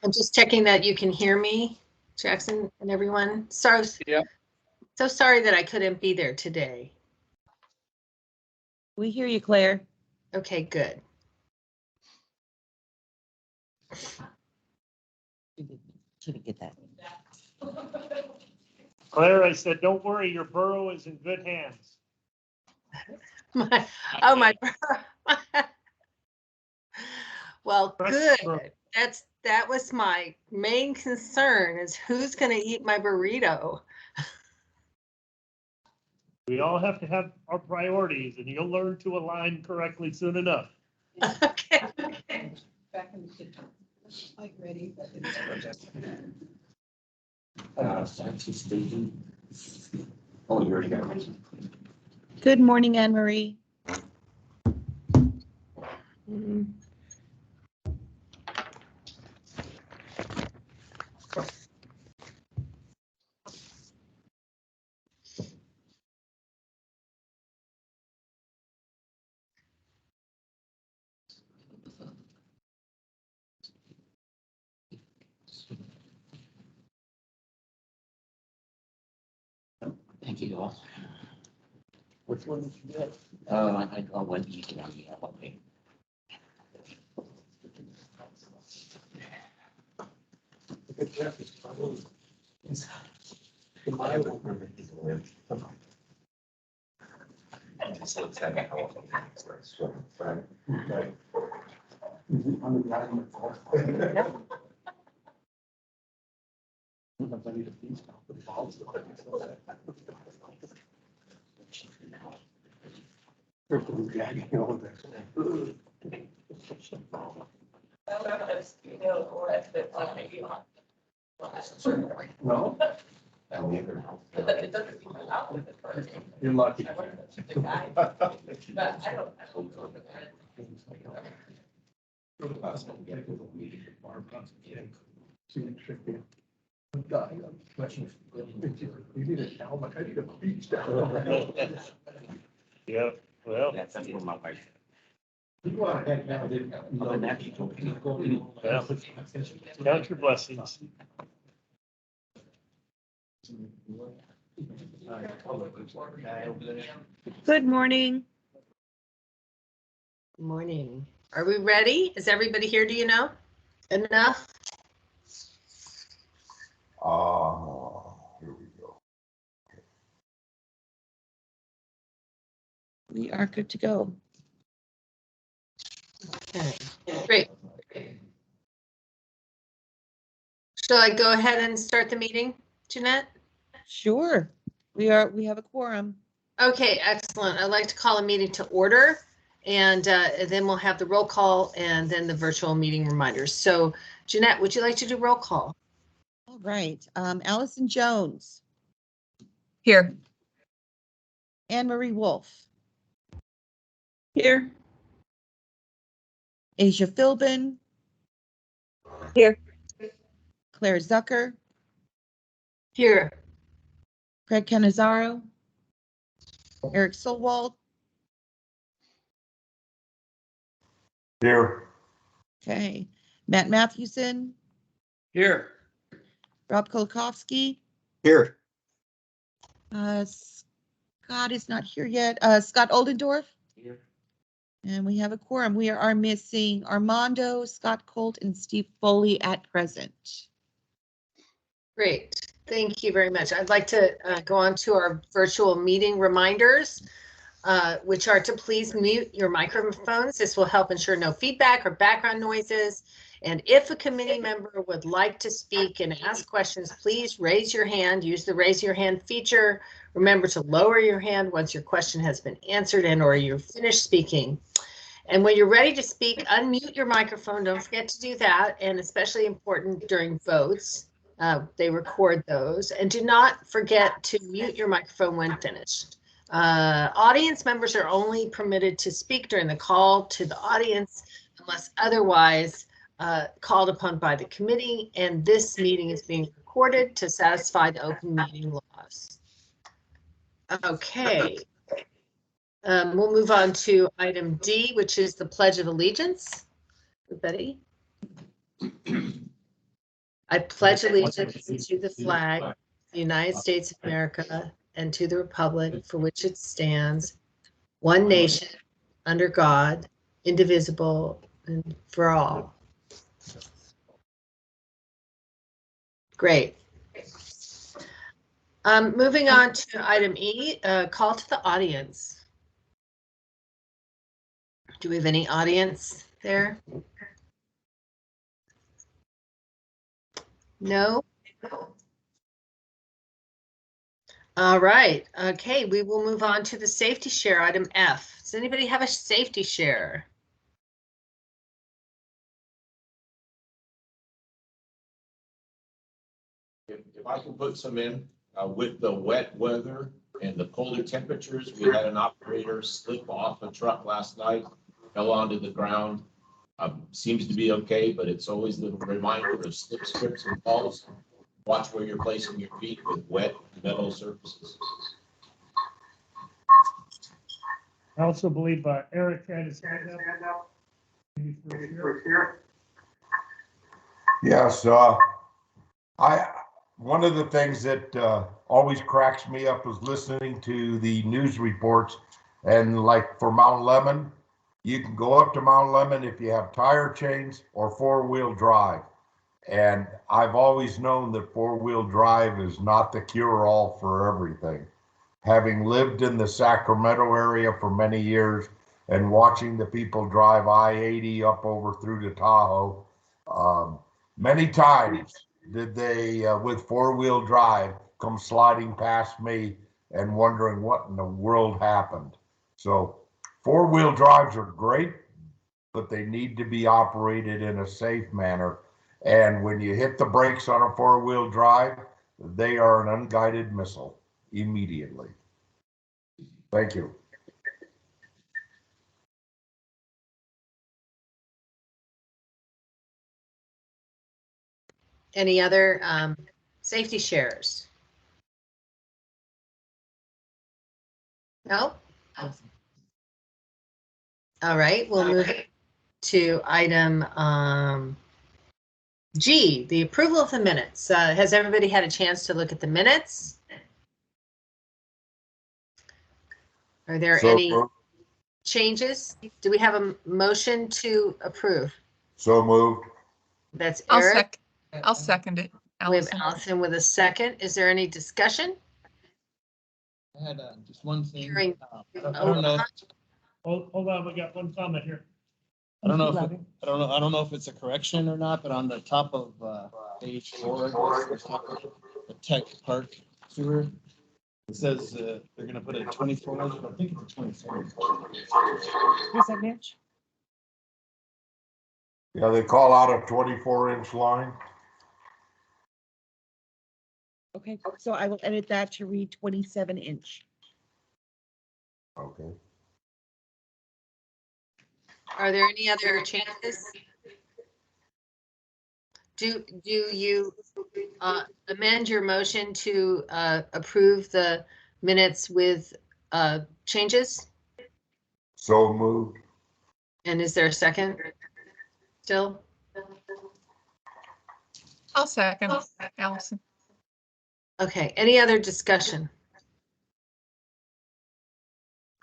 I'm just checking that you can hear me, Jackson and everyone. Sorry. Yeah. So sorry that I couldn't be there today. We hear you, Claire. Okay, good. She didn't get that. Claire, I said, don't worry, your borough is in good hands. My. Well, good. That was my main concern is who's going to eat my burrito. We all have to have our priorities, and you'll learn to align correctly soon enough. Okay. Back in the kitchen. Like ready. Oh, you already got it. Good morning, Anne Marie. Thank you all. Which one did you get? I got one each one. Yeah, okay. No? You're lucky. You need a towel, like I need a beach towel. Yeah, well, That's what my wife. You want to head down, didn't you? yeah. Count your blessings. Good morning. Good morning. Are we ready? Is everybody here? Do you know? Enough? Here we go. We are good to go. Okay, great. Shall I go ahead and start the meeting, Jeanette? Sure. We have a quorum. Okay, excellent. I'd like to call a meeting to order, and then we'll have the roll call and then the virtual meeting reminders. So Jeanette, would you like to do roll call? All right. Allison Jones. Here. Anne Marie Wolf. Here. Asia Philbin. Here. Claire Zucker. Here. Craig Canizaro. Eric Solwald. Here. Okay. Matt Matthewson. Here. Rob Kolakowski. Here. Scott is not here yet. Scott Oldendorf. Here. And we have a quorum. We are missing Armando, Scott Colt, and Steve Foley at present. Great. Thank you very much. I'd like to go on to our virtual meeting reminders, which are to please mute your microphones. This will help ensure no feedback or background noises. And if a committee member would like to speak and ask questions, please raise your hand. Use the raise your hand feature. Remember to lower your hand once your question has been answered and or you're finished speaking. And when you're ready to speak, unmute your microphone. Don't forget to do that. And especially important during votes. They record those. And do not forget to mute your microphone when finished. Audience members are only permitted to speak during the call to the audience unless otherwise called upon by the committee, and this meeting is being recorded to satisfy the open meeting laws. Okay, we'll move on to item D, which is the Pledge of Allegiance. Everybody. I pledge allegiance to the flag, of the United States of America, and to the republic for which it stands, one nation, under God, indivisible, and for all. Great. Moving on to item E, call to the audience. Do we have any audience there? No? All right. Okay, we will move on to the safety share, item F. Does anybody have a safety share? If I can put some in, with the wet weather and the colder temperatures, we had an operator slip off a truck last night, fell onto the ground. Seems to be okay, but it's always the reminder of slip, strips, and falls. Watch where you're placing your feet with wet metal surfaces. I also believe Eric had his hand up. Yes, one of the things that always cracks me up is listening to the news reports, and like for Mount Lemon, you can go up to Mount Lemon if you have tire chains or four-wheel drive. And I've always known that four-wheel drive is not the cure-all for everything. Having lived in the Sacramento area for many years and watching the people drive I-80 up over through to Tahoe, many times did they, with four-wheel drive, come sliding past me and wondering what in the world happened. So four-wheel drives are great, but they need to be operated in a safe manner. And when you hit the brakes on a four-wheel drive, they are an unguided missile immediately. Thank you. Any other safety shares? No? All right, we'll move to item G, the approval of the minutes. Has everybody had a chance to look at the minutes? Are there any changes? Do we have a motion to approve? So moved. That's Eric. I'll second it. We have Allison. Allison with a second. Is there any discussion? I had just one thing. Hearing- I don't know. Hold on, we got one comment here. I don't know if it's a correction or not, but on the top of page 4, the tech park sewer, it says they're gonna put a 24 inch, I think it's a 24 inch. Who's that, Mitch? Yeah, they call out a 24-inch line. Okay, so I will edit that to read 27-inch. Okay. Are there any other changes? Do you amend your motion to approve the minutes with changes? So moved. And is there a second still? I'll second, Allison. Okay, any other discussion?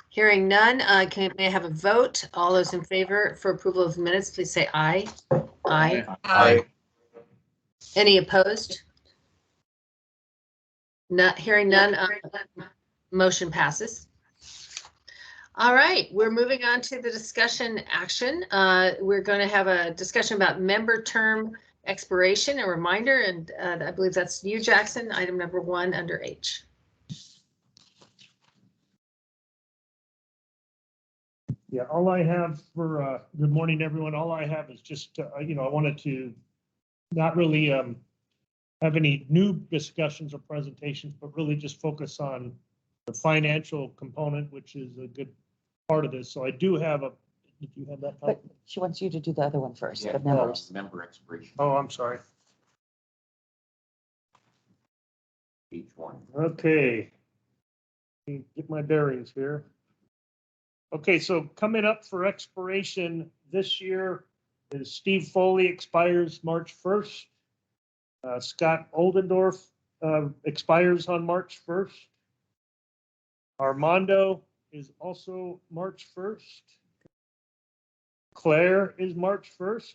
Hearing none, may I have a vote? All those in favor for approval of the minutes, please say aye. Aye. Aye. Any opposed? Not hearing none, motion passes. All right, we're moving on to the discussion action. We're going to have a discussion about member term expiration, a reminder, and I believe that's you, Jackson, item number 1 under H. Yeah, all I have for, good morning, everyone. All I have is just, I wanted to not really have any new discussions or presentations, but really just focus on the financial component, which is a good part of this. So I do have did you have that? But she wants you to do the other one first, Yeah, the members. member expiration, Oh, I'm sorry. each one. Okay. Let me get my bearings here. Okay, so coming up for expiration this year is Steve Foley expires March 1st. Scott Oldendorf expires on March 1st. Armando is also March 1st. Claire is March 1st.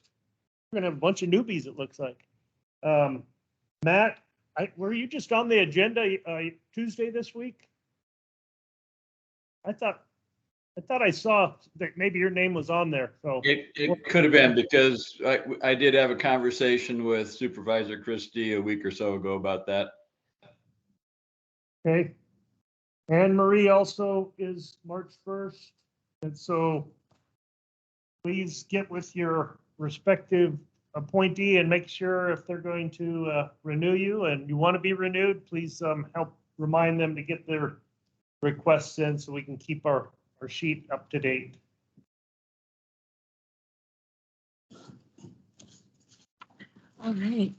We're gonna have a bunch of newbies, it looks like. Matt, were you just on the agenda Tuesday this week? I thought I saw that maybe your name was on there, so. It could have been because I did have a conversation with Supervisor Christie a week or so ago about that. Okay. Anne Marie also is March 1st. And so please get with your respective appointee and make sure if they're going to renew you and you want to be renewed, please help remind them to get their requests in so we can keep our sheet up to date. All right.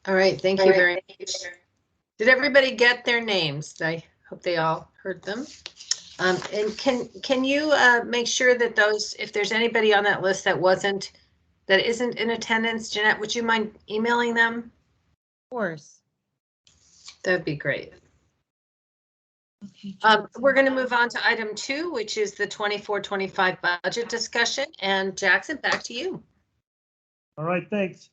All right, thank you very much. Did everybody get their names? I hope they all heard them. And can you make sure that those, if there's anybody on that list that isn't in attendance, Jeanette, would you mind emailing them? Of course. That'd be great. Okay. We're going to move on to item 2, which is the 24-25 budget discussion. And Jackson, back to you. All right, thanks.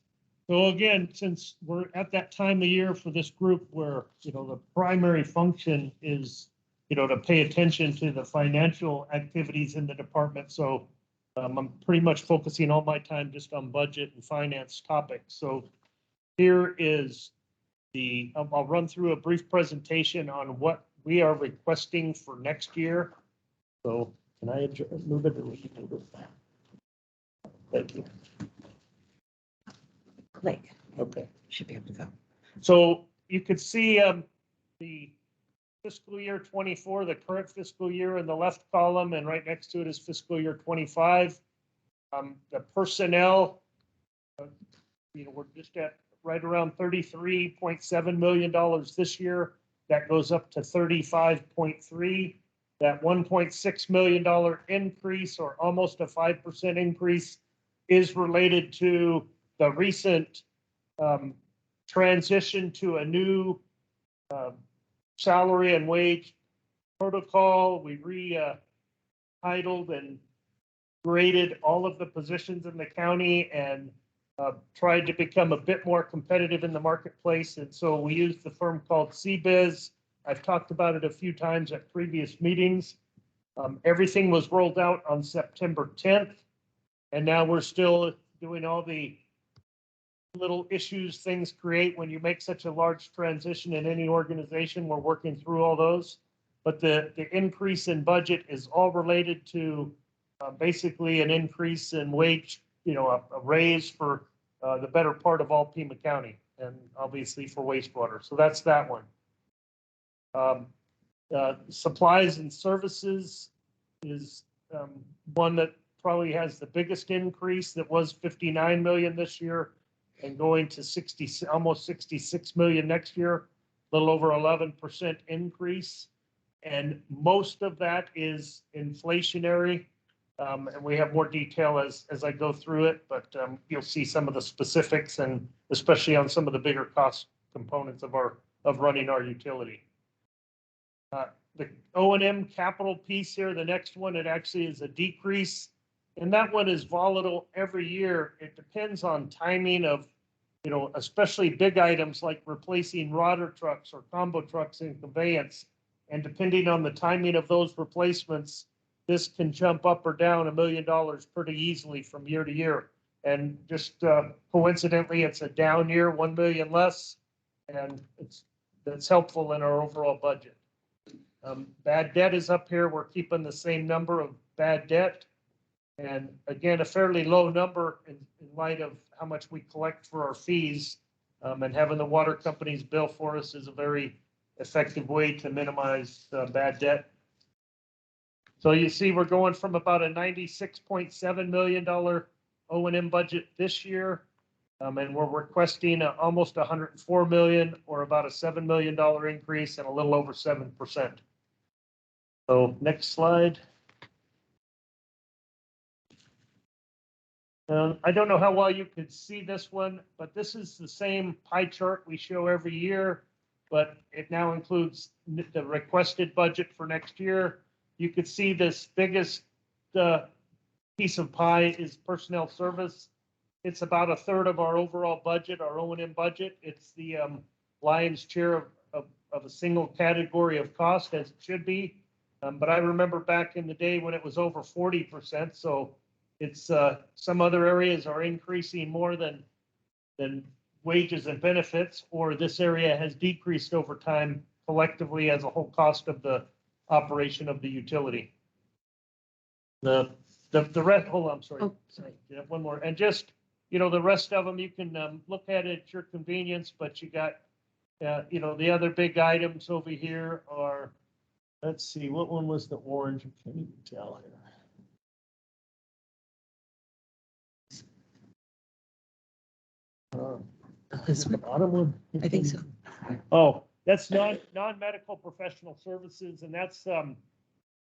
So again, since we're at that time of year for this group where, the primary function is, to pay attention to the financial activities in the department. So I'm pretty much focusing all my time just on budget and finance topics. So here is I'll run through a brief presentation on what we are requesting for next year. So can I move it or we can move it? Thank you. Click. Okay. Should be able to go. So you could see the fiscal year 24, the current fiscal year in the left column, and right next to it is fiscal year 25. The personnel, we're just at right around $33.7 million this year. That goes up to 35.3. That $1.6 million increase, or almost a 5% increase, is related to the recent transition to a new salary and wage protocol. We titled and graded all of the positions in the county and tried to become a bit more competitive in the marketplace. And so we used the firm called CBiz. I've talked about it a few times at previous meetings. Everything was rolled out on September 10th. And now we're still doing all the little issues things create when you make such a large transition in any organization. We're working through all those, but the increase in budget is all related to basically an increase in wage, a raise for the better part of all Pima County, and obviously for wastewater. So that's that one. Supplies and services is one that probably has the biggest increase. That was 59 million this year and going to almost 66 million next year, a little over 11% increase. And most of that is inflationary. And we have more detail as I go through it, but you'll see some of the specifics, and especially on some of the bigger cost components of running our utility. The O&M capital piece here, the next one, it actually is a decrease. And that one is volatile every year. It depends on timing of, especially big items like replacing rotor trucks or combo trucks in conveyance. And depending on the timing of those replacements, this can jump up or down $1 million pretty easily from year to year. And just coincidentally, it's a down year, 1 million less, and that's helpful in our overall budget. Bad debt is up here. We're keeping the same number of bad debt. And again, a fairly low number in light of how much we collect for our fees, and having the water companies bill for us is a very effective way to minimize bad debt. So you see, we're going from about a $96.7 million O&M budget this year, and we're requesting almost 104 million, or about a $7 million increase, and a little over 7%. So next slide. I don't know how well you could see this one, but this is the same pie chart we show every year, but it now includes the requested budget for next year. You could see this biggest piece of pie is personnel service. It's about a third of our overall budget, our O&M budget. It's the lion's share of a single category of cost, as it should be. But I remember back in the day when it was over 40%. So it's some other areas are increasing more than wages and benefits, or this area has decreased over time collectively as a whole cost of the operation of the utility. The rest, hold on, I'm sorry. Oh, Sorry. Yeah, one more. And just, you know, the rest of them, you can look at it at your convenience, but you got, you know, the other big items over here are, let's see, what one was the orange? I can't even tell here. Is it the bottom one? I think so. Oh, that's non-medical professional services, and that's,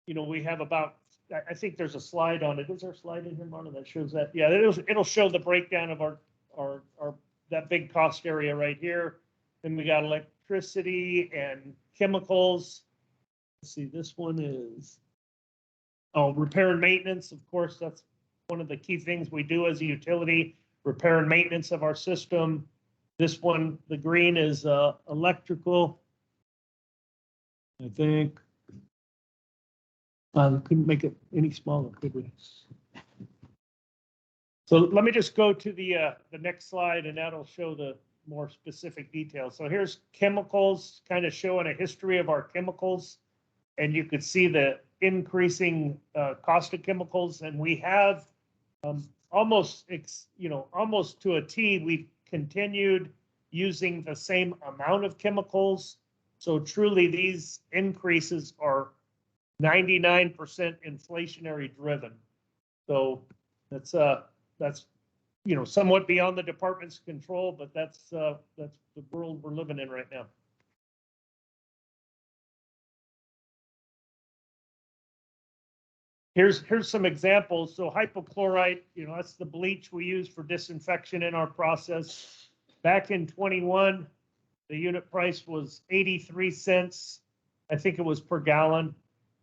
you know, we have about, I think there's a slide on it. Is there a slide in here, Marla, that shows that? Yeah, it'll show the breakdown of our that big cost area right here. Then we got electricity and chemicals. Let's see, this one is, oh, repair and maintenance. Of course, that's one of the key things we do as a utility, repair and maintenance of our system. This one, the green, is electrical. I think. Couldn't make it any smaller, could we? So let me just go to the next slide, and that'll show the more specific details. So here's chemicals, kind of showing a history of our chemicals, and you could see the increasing cost of chemicals, and we have almost to a T, we've continued using the same amount of chemicals. So truly, these increases are 99% inflationary driven. So that's you know, somewhat beyond the department's control, but that's the world we're living in right now. Here's some examples. So hypochlorite, you know, that's the bleach we use for disinfection in our process. Back in 21, the unit price was 83 cents. I think it was per gallon.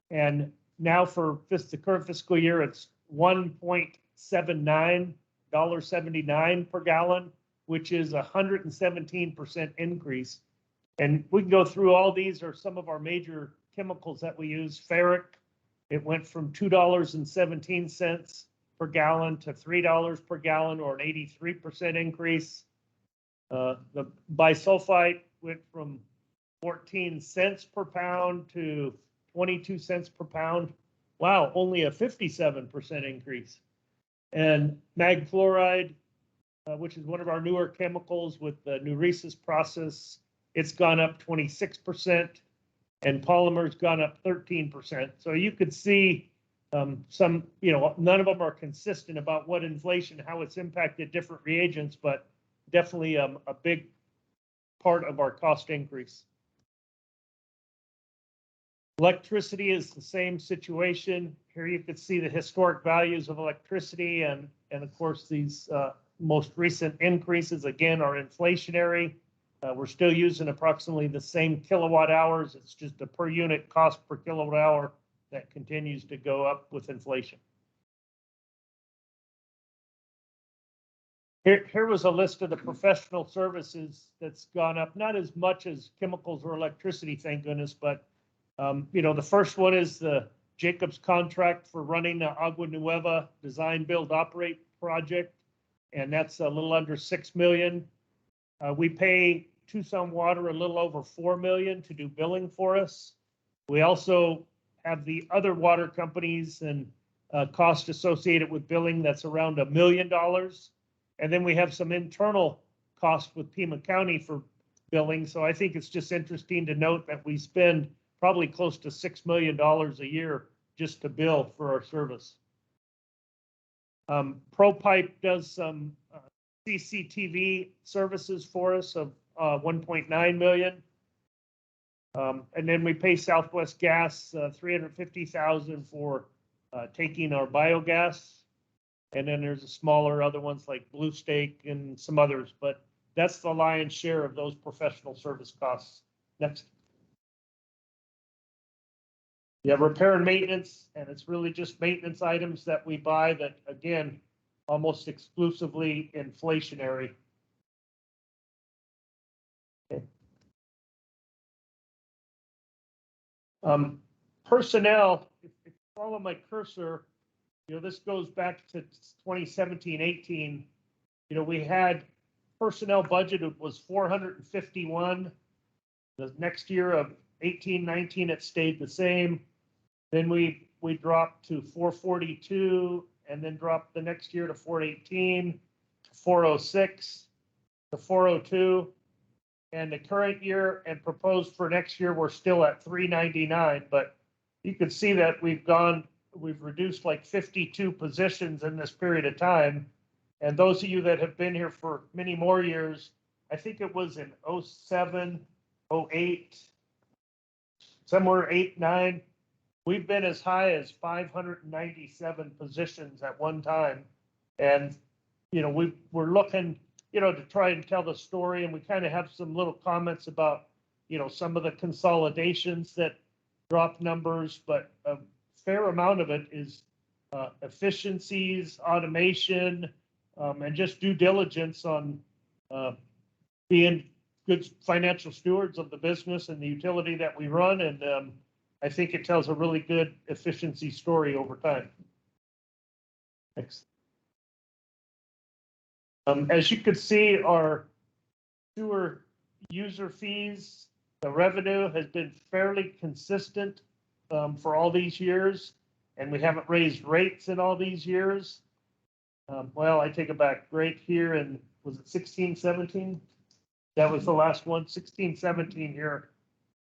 And now for the current fiscal year, it's $1.79 per gallon, which is 117% increase. And we can go through all these are some of our major chemicals that we use. Ferric, it went from $2.17 per gallon to $3 per gallon, or an 83% increase. The bisulfite went from 14 cents per pound to 22 cents per pound. Wow, only a 57% increase. And mag fluoride, which is one of our newer chemicals with the neuresis process, it's gone up 26%, and polymer's gone up 13%. So you could see some, you know, none of them are consistent about what inflation, how it's impacted different reagents, but definitely a big part of our cost increase. Electricity is the same situation. Here you can see the historic values of electricity, and of course these most recent increases again are inflationary. We're still using approximately the same kilowatt hours. It's just a per unit cost per kilowatt hour that continues to go up with inflation. Here was a list of the professional services that's gone up, not as much as chemicals or electricity, thank goodness, but you know, the first one is the Jacobs contract for running the Agua Nueva design, build, operate project, and that's a little under $6 million. We pay Tucson Water a little over $4 million to do billing for us. We also have the other water companies and cost associated with billing that's around $1 million. And then we have some internal cost with Pima County for billing. So I think it's just interesting to note that we spend probably close to $6 million a year just to bill for our service. ProPipe does some CCTV services for us of 1.9 million. And then we pay Southwest Gas $350,000 for taking our biogas. And then there's a smaller other ones like Blue Stake and some others, but that's the lion's share of those professional service costs. Next. You have repair and maintenance, and it's really just maintenance items that we buy that, again, almost exclusively inflationary. Okay. Personnel, if you follow my cursor, this goes back to 2017-18. We had personnel budgeted was 451. The next year of 18-19, it stayed the same. Then we dropped to 442, and then dropped the next year to 418, 406, to 402. And the current year and proposed for next year, we're still at 399. But you can see that we've reduced like 52 positions in this period of time. And those of you that have been here for many more years, I think it was in 07, 08, somewhere 8, 9. We've been as high as 597 positions at one time. And, we're looking, to try and tell the story. And we kind of have some little comments about, some of the consolidations that drop numbers, but a fair amount of it is efficiencies, automation, and just due diligence on being good financial stewards of the business and the utility that we run. And I think it tells a really good efficiency story over time. Next. As you can see, our sewer user fees, the revenue has been fairly consistent for all these years, and we haven't raised rates in all these years. Well, I take it back. Right here, and was it 16, 17? That was the last one. 16, 17 here.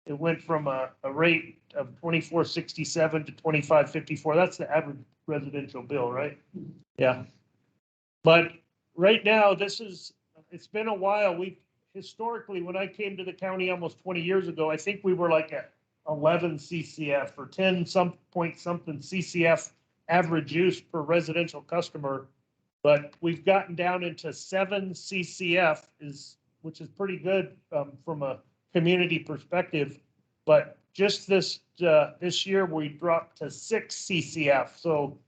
It went from a rate of 24.67 to 25.54. That's the average residential bill, right? Yeah. But right now, it's been a while. Historically, when I came to the county almost 20 years ago, I think we were like at 11 CCF or 10 something CCF average use per residential customer. But we've gotten down into 7 CCF, which is pretty good from a community perspective. But just this year, we dropped to 6 CCF. So,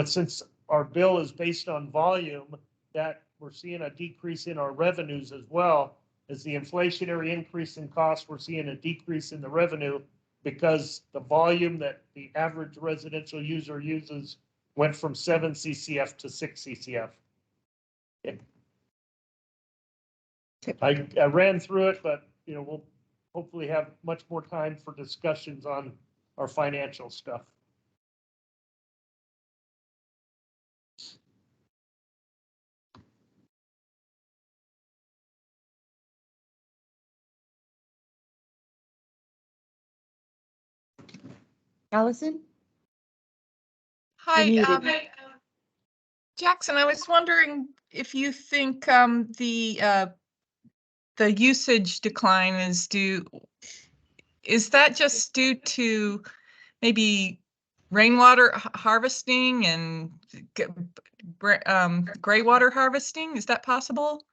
since our bill is based on volume, that we're seeing a decrease in our revenues as well. As the inflationary increase in costs, we're seeing a decrease in the revenue because the volume that the average residential user uses went from 7 CCF to 6 CCF. Okay. I ran through it, but we'll hopefully have much more time for discussions on our financial stuff. Allison? Hi, You're muted. Jackson, I was wondering if you think the usage decline is that just due to maybe rainwater harvesting and gray water harvesting? Is that possible?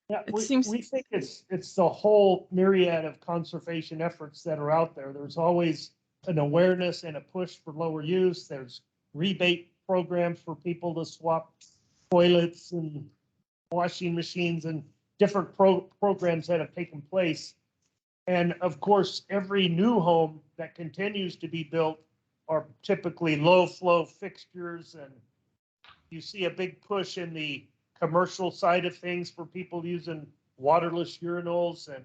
Yeah, It we seems- think it's the whole myriad of conservation efforts that are out there. There's always an awareness and a push for lower use. There's rebate programs for people to swap toilets and washing machines and different programs that have taken place. And of course, every new home that continues to be built are typically low flow fixtures, and you see a big push in the commercial side of things for people using waterless urinals and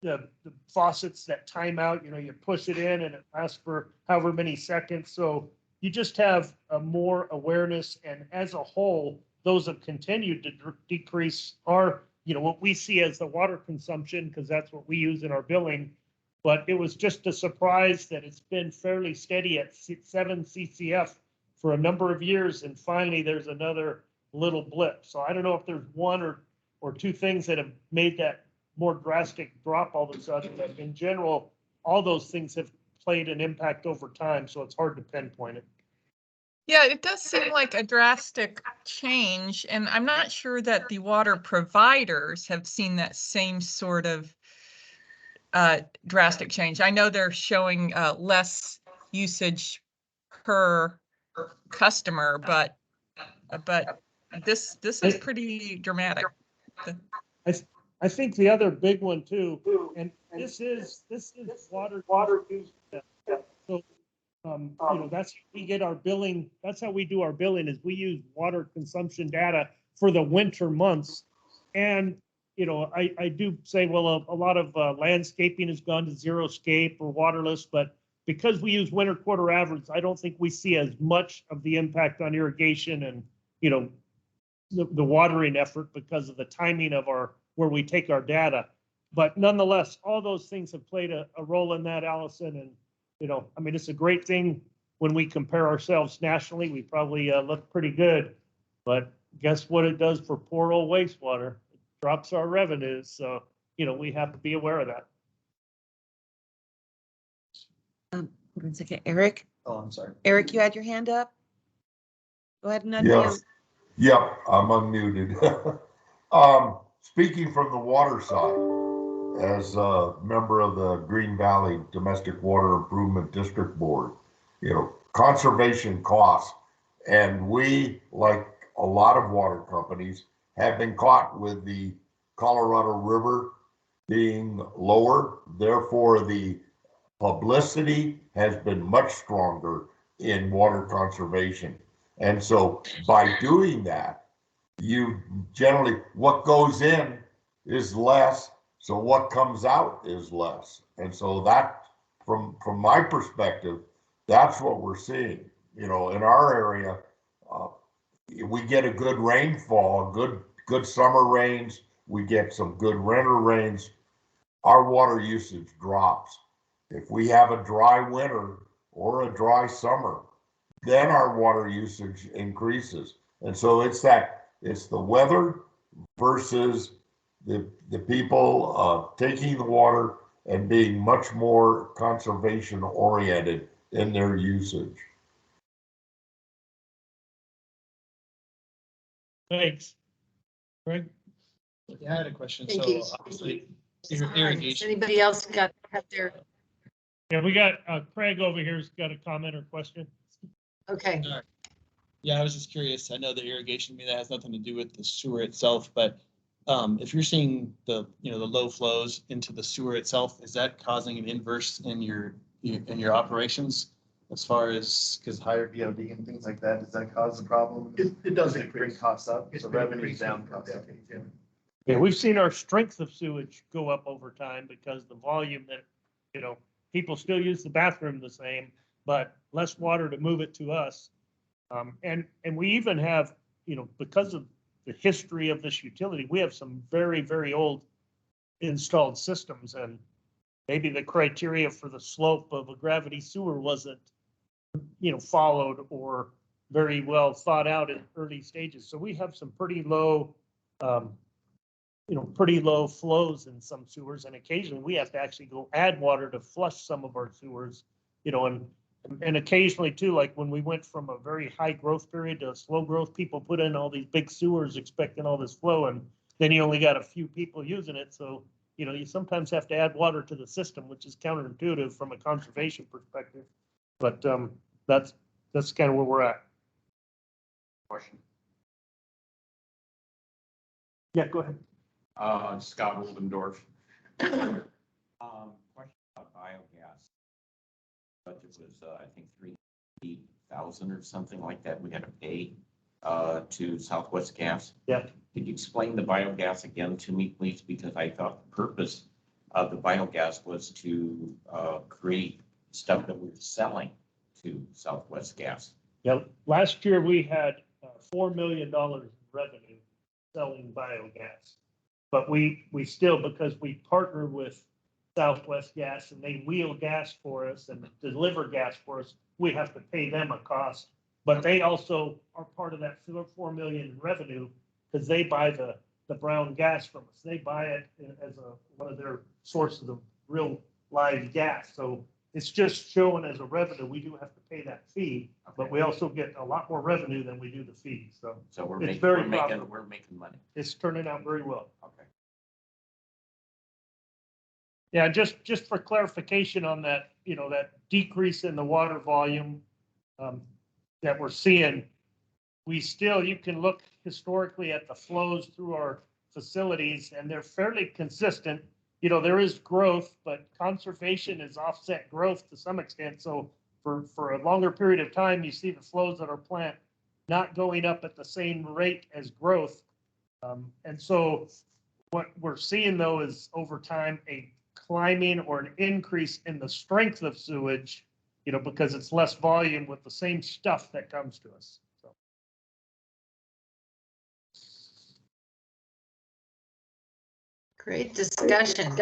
the faucets that time out. You push it in and it lasts for however many seconds. So you just have more awareness, and as a whole, those have continued to decrease our, what we see as the water consumption, because that's what we use in our billing. But it was just a surprise that it's been fairly steady at 7 CCF for a number of years, and finally there's another little blip. So I don't know if there's one or two things that have made that more drastic drop all of a sudden, but in general, all those things have played an impact over time, so it's hard to pinpoint it. Yeah, it does seem like a drastic change, and I'm not sure that the water providers have seen that same sort of drastic change. I know they're showing less usage per customer, but this is pretty dramatic. I think the other big one too, and this is water use. So, you know, that's how we get our billing. That's how we do our billing is we use water consumption data for the winter months. And, you know, I do say, well, a lot of landscaping has gone to zero scape or waterless, but because we use winter quarter average, I don't think we see as much of the impact on irrigation and, you know, the watering effort because of the timing of where we take our data. But nonetheless, all those things have played a role in that, Allison. And, you know, I mean, it's a great thing when we compare ourselves nationally. We probably look pretty good, but guess what it does for poor old wastewater? It drops our revenues. So, you know, we have to be aware of that. Hold on a second, Eric. Oh, I'm sorry. Eric, you had your hand up? Go ahead and unmute. Yes. Yep, I'm unmuted. Speaking from the water side, as a member of the Green Valley Domestic Water Improvement District Board, you know, conservation costs, and we, like a lot of water companies, have been caught with the Colorado River being lower. Therefore, the publicity has been much stronger in water conservation. And so by doing that, you generally, what goes in is less, so what comes out is less. And so that, from my perspective, that's what we're seeing. You know, in our area, we get a good rainfall, good summer rains, we get some good winter rains, our water usage drops. If we have a dry winter or a dry summer, then our water usage increases. And so it's the weather versus the people taking the water and being much more conservation oriented in their usage. Thanks. Greg? Yeah, I had a question. Thank So you. obviously, Does irrigation. anybody else got have their, Yeah, we got Craig over here's got a comment or question. okay. All right. Yeah, I was just curious. I know the irrigation, that has nothing to do with the sewer itself, but if you're seeing the low flows into the sewer itself, is that causing an inverse in your operations as far as, because higher BOD and things like that, does that cause a problem? It does bring costs up, so revenue's down. Yeah, we've seen our strength of sewage go up over time because the volume that, you know, people still use the bathroom the same, but less water to move it to us. And we even have, you know, because of the history of this utility, we have some very, very old installed systems, and maybe the criteria for the slope of a gravity sewer wasn't, you know, followed or very well thought out in early stages. So we have some pretty low, pretty low flows in some sewers, and occasionally we have to actually go add water to flush some of our sewers, you know, and occasionally too, like when we went from a very high growth period to a slow growth, people put in all these big sewers expecting all this flow, and then you only got a few people using it. So, you know, you sometimes have to add water to the system, which is counterintuitive from a conservation perspective. But that's kind of where we're at. Question. Yeah, go ahead. Scott Oldendorf. Question about biogas. Budget was, I think, 3,000 or something like that. We had to pay to Southwest Gas. Yeah. Could you explain the biogas again to me, please? Because I thought the purpose of the biogas was to create stuff that we were selling to Southwest Gas. Yeah, last year we had $4 million in revenue selling biogas. But we still, because we partner with Southwest Gas and they wheel gas for us and deliver gas for us, we have to pay them a cost. But they also are part of that $4 million in revenue because they buy the brown gas from us. They buy it as one of their sources of real live gas. So It's just showing as a revenue. We do have to pay that fee, but Okay. we also get a lot more revenue than we do the fee. So So we're It's making, very we're making, profitable. we're making money. it's turning out very well. Okay. Yeah, just for clarification on that, that decrease in the water volume that we're seeing, you can look historically at the flows through our facilities and they're fairly consistent. There is growth, but conservation has offset growth to some extent. So for a longer period of time, you see the flows at our plant not going up at the same rate as growth. And so what we're seeing though is over time, a climbing or an increase in the strength of sewage, because it's less volume with the same stuff that comes to us. So. Great discussion.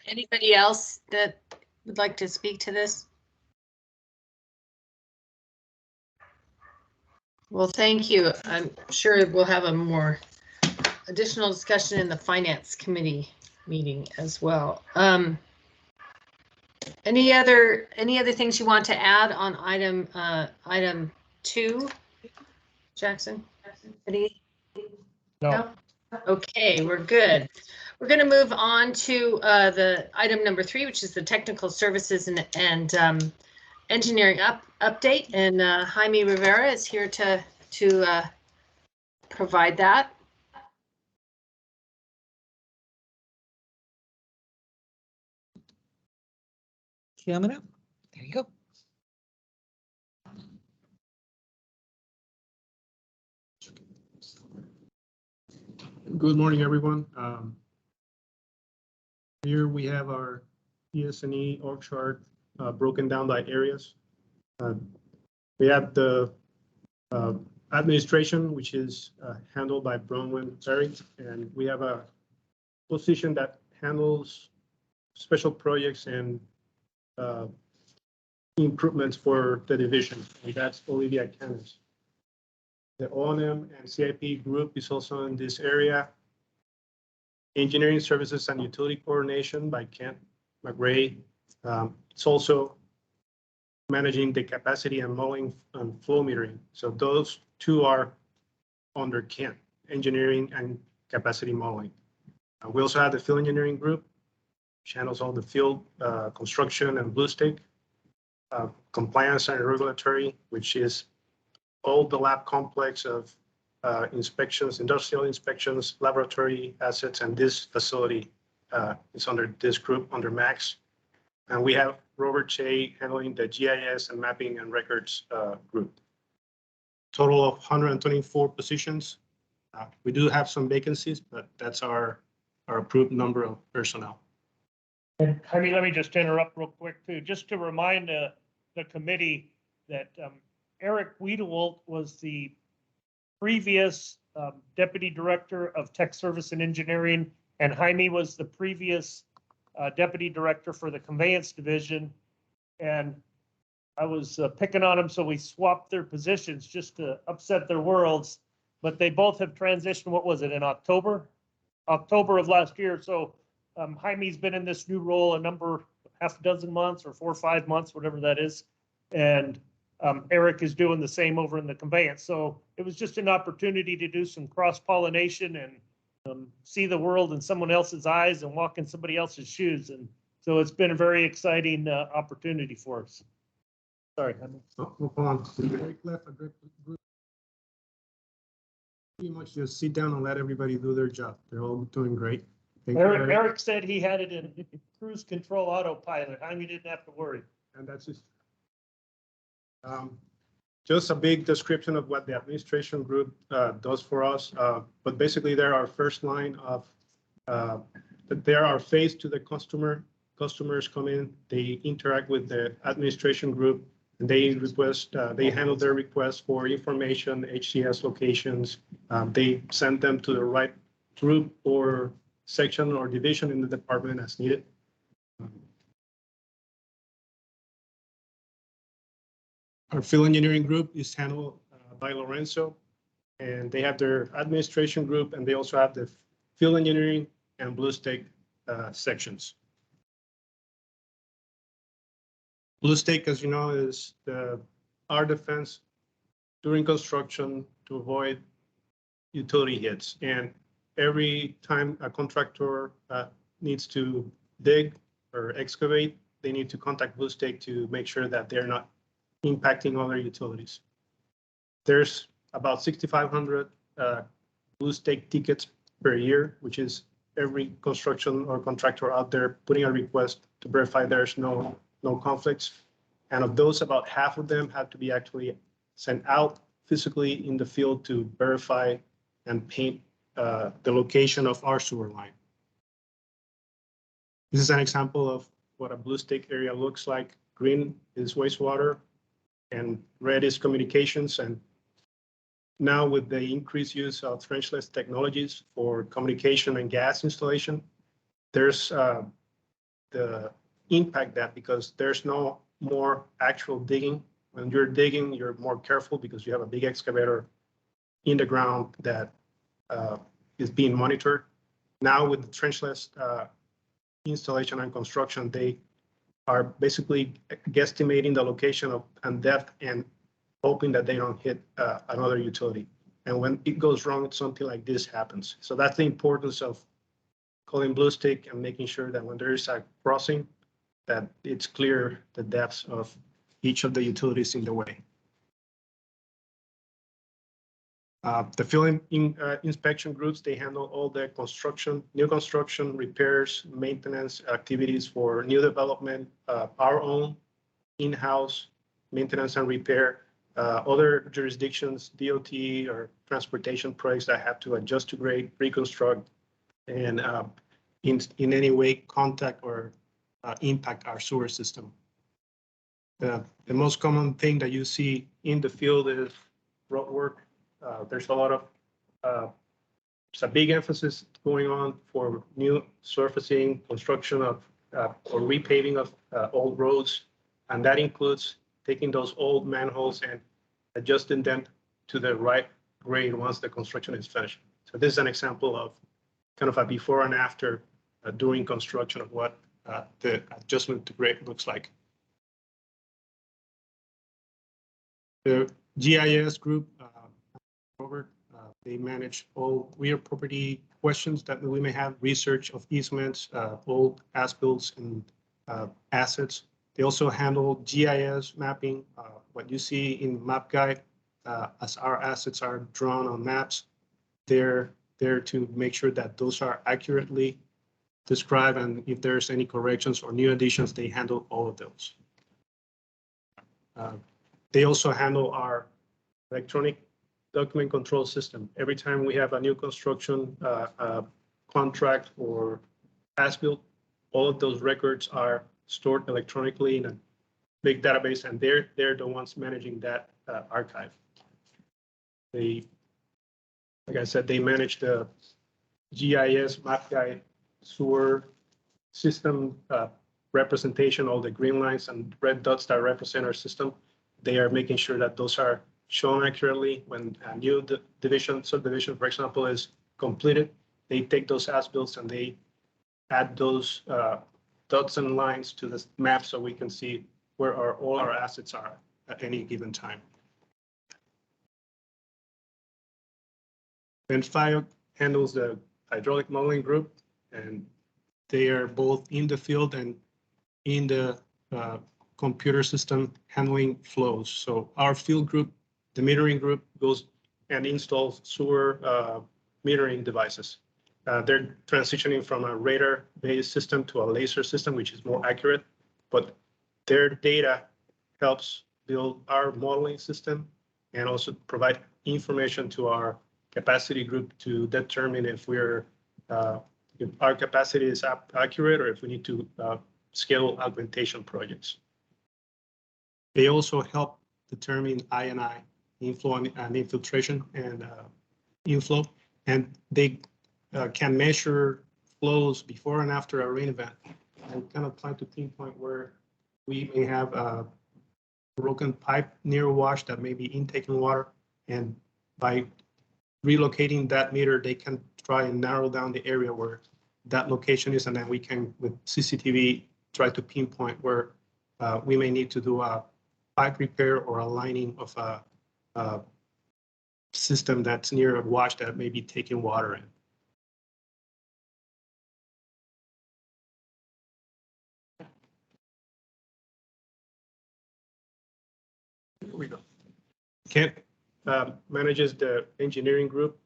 Anybody else that would like to speak to this? Well, thank you. I'm sure we'll have a more additional discussion in the finance committee meeting as well. Any other things you want to add on item 2, Jackson? Any? No? Okay, we're good. We're going to move on to the item number 3, which is the technical services and engineering update. And Jaime Rivera is here to provide that. Coming up. There you go. Good morning, everyone. Here we have our ES&E org chart broken down by areas. We have the administration, which is handled by Bronwyn Perry, and we have a position that handles special projects and improvements for the division, and that's Olivia Canis. The O&M and CIP group is also in this area. Engineering Services and Utility Coordination by Kent McRae. It's also managing the capacity and modeling and flow metering. So those two are under Kent, engineering and capacity modeling. We also have the field engineering group, which handles all the field construction and blue stick. Compliance and regulatory, which is all the lab complex of inspections, industrial inspections, laboratory assets, and this facility is under this group, under MAX. And we have Robert Che handling the GIS and mapping and records group. Total of 124 positions. We do have some vacancies, but that's our approved number of personnel. And Jaime, let me just interrupt real quick too, just to remind the committee that Eric Wiedewoldt was the previous Deputy Director of Tech Service and Engineering, and Jaime was the previous Deputy Director for the Conveyance Division. And I was picking on them, so we swapped their positions just to upset their worlds. But they both have transitioned, what was it, in October of last year. So Jaime's been in this new role half a dozen months or 4 or 5 months, whatever that is. And Eric is doing the same over in the conveyance. So it was just an opportunity to do some cross-pollination and see the world in someone else's eyes and walk in somebody else's shoes. And so it's been a very exciting opportunity for us. Sorry, Jaime. No problem. Eric left a great group. Pretty much just sit down and let everybody do their job. They're all doing great. Eric said he had it in cruise control autopilot. Jaime didn't have to worry. And that's just a big description of what the administration group does for us. But basically, they're our first line of, they're our face to the customer. Customers come in, they interact with the administration group, and they request, they handle their requests for information, HCS locations. They send them to the right group or section or division in the department as needed. Our field engineering group is handled by Lorenzo, and they have their administration group, and they also have the field engineering and blue stick sections. Blue stake, as you know, is our defense during construction to avoid utility hits. And every time a contractor needs to dig or excavate, they need to contact Blue Stake to make sure that they're not impacting other utilities. There's about 6,500 Blue Stake tickets per year, which is every construction or contractor out there putting a request to verify there's no conflicts. And of those, about half of them have to be actually sent out physically in the field to verify and paint the location of our sewer line. This is an example of what a Blue Stake area looks like. Green is wastewater and red is communications. And now with the increased use of trenchless technologies for communication and gas installation, there's the impact that because there's no more actual digging. When you're digging, you're more careful because you have a big excavator in the ground that is being monitored. Now with the trenchless installation and construction, they are basically guesstimating the location of and depth and hoping that they don't hit another utility. And when it goes wrong, something like this happens. So that's the importance of calling Blue Stake and making sure that when there is a crossing, that it's clear the depths of each of the utilities in the way. The field inspection groups, they handle all the construction, new construction, repairs, maintenance activities for new development, our own in-house maintenance and repair. Other jurisdictions, DOT or transportation projects that have to adjust to grade, reconstruct, and in any way contact or impact our sewer system. The most common thing that you see in the field is road work. There's a lot of, there's a big emphasis going on for new surfacing, construction of, or repaving of old roads. And that includes taking those old manholes and adjusting them to the right grade once the construction is finished. So this is an example of kind of a before and after during construction of what the adjustment to grade looks like. The GIS group, Robert, they manage all real property questions that we may have, research of easements, old as-builts and assets. They also handle GIS mapping, what you see in Map Guide, as our assets are drawn on maps. They're there to make sure that those are accurately described, and if there's any corrections or new additions, they handle all of those. They also handle our electronic document control system. Every time we have a new construction contract or as-built, all of those records are stored electronically in a big database, and they're the ones managing that archive. They, like I said, they manage the GIS, Map Guide, sewer system representation, all the green lines and red dots that represent our system. They are making sure that those are shown accurately when a new subdivision, for example, is completed. They take those as-builts and they add those dots and lines to the map so we can see where all our assets are at any given time. And FIOC handles the hydraulic modeling group, and they are both in the field and in the computer system handling flows. So our field group, the metering group, goes and installs sewer metering devices. They're transitioning from a radar-based system to a laser system, which is more accurate, but their data helps build our modeling system and also provide information to our capacity group to determine if we're if our capacity is accurate or if we need to scale augmentation projects. They also help determine I&I, inflow and infiltration and inflow, and they can measure flows before and after a rain event and kind of try to pinpoint where we may have a broken pipe near a wash that may be intaking water, and by relocating that meter, they can try and narrow down the area where that location is, and then we can, with CCTV, try to pinpoint where we may need to do a pipe repair or a lining of a system that's near a wash that may be taking water in. Here we go. Kent manages the engineering group.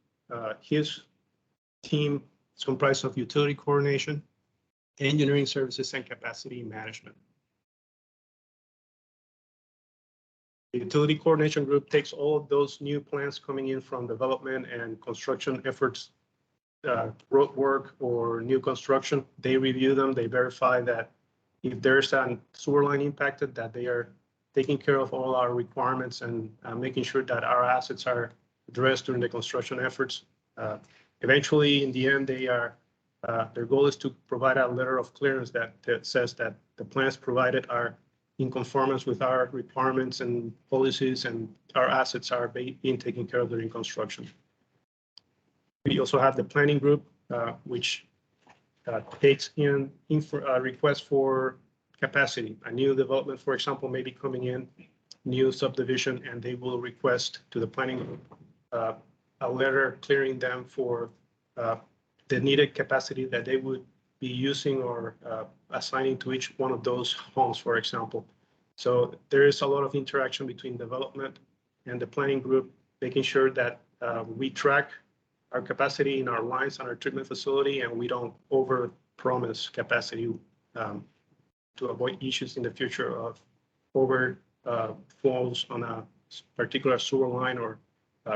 His team is comprised of utility coordination, engineering services, and capacity management. The utility coordination group takes all of those new plans coming in from development and construction efforts, road work or new construction. They review them, they verify that if there's a sewer line impacted, that they are taking care of all our requirements and making sure that our assets are addressed during the construction efforts. Eventually, in the end, they are their goal is to provide a letter of clearance that says that the plans provided are in conformance with our requirements and policies, and our assets are being taken care of during construction. We also have the planning group, which takes in requests for capacity. A new development, for example, may be coming in, new subdivision, and they will request to the planning group a letter clearing them for the needed capacity that they would be using or assigning to each one of those homes, for example. So there is a lot of interaction between development and the planning group, making sure that we track our capacity in our lines on our treatment facility, and we don't over promise capacity to avoid issues in the future of over flows on a particular sewer line or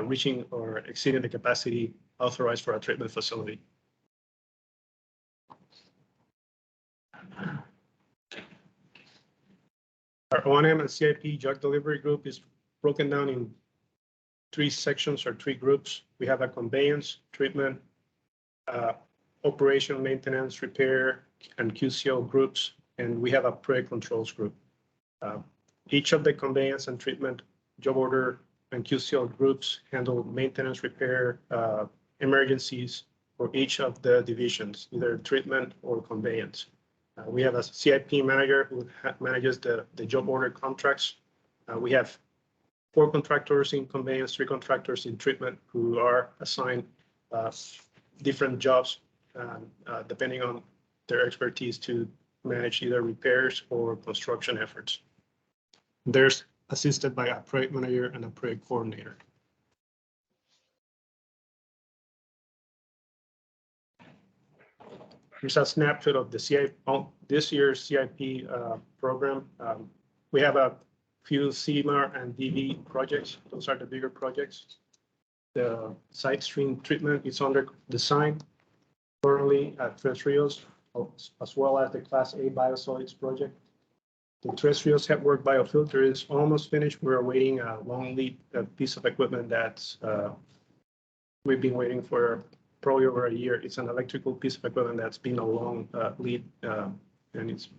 reaching or exceeding the capacity authorized for a treatment facility. Our O&M and CIP drug delivery group is broken down in 3 sections or 3 groups. We have a conveyance, treatment, operation, maintenance, repair, and QCO groups, and we have a pre-controls group. Each of the conveyance and treatment, job order, and QCO groups handle maintenance, repair, emergencies for each of the divisions, either treatment or conveyance. We have a CIP manager who manages the job order contracts. We have 4 contractors in conveyance, 3 contractors in treatment who are assigned different jobs depending on their expertise to manage either repairs or construction efforts. There's assisted by a project manager and a project coordinator. Here's a snapshot of the CIP, this year's CIP program. We have a few CMAR and DV projects. Those are the bigger projects. The side stream treatment is under design currently at Tres Rios, as well as the Class A biosolids project. The Tres Rios head work biofilter is almost finished. We're awaiting a long lead piece of equipment that's we've been waiting for probably over a year. It's an electrical piece of equipment that's been a long lead, and it's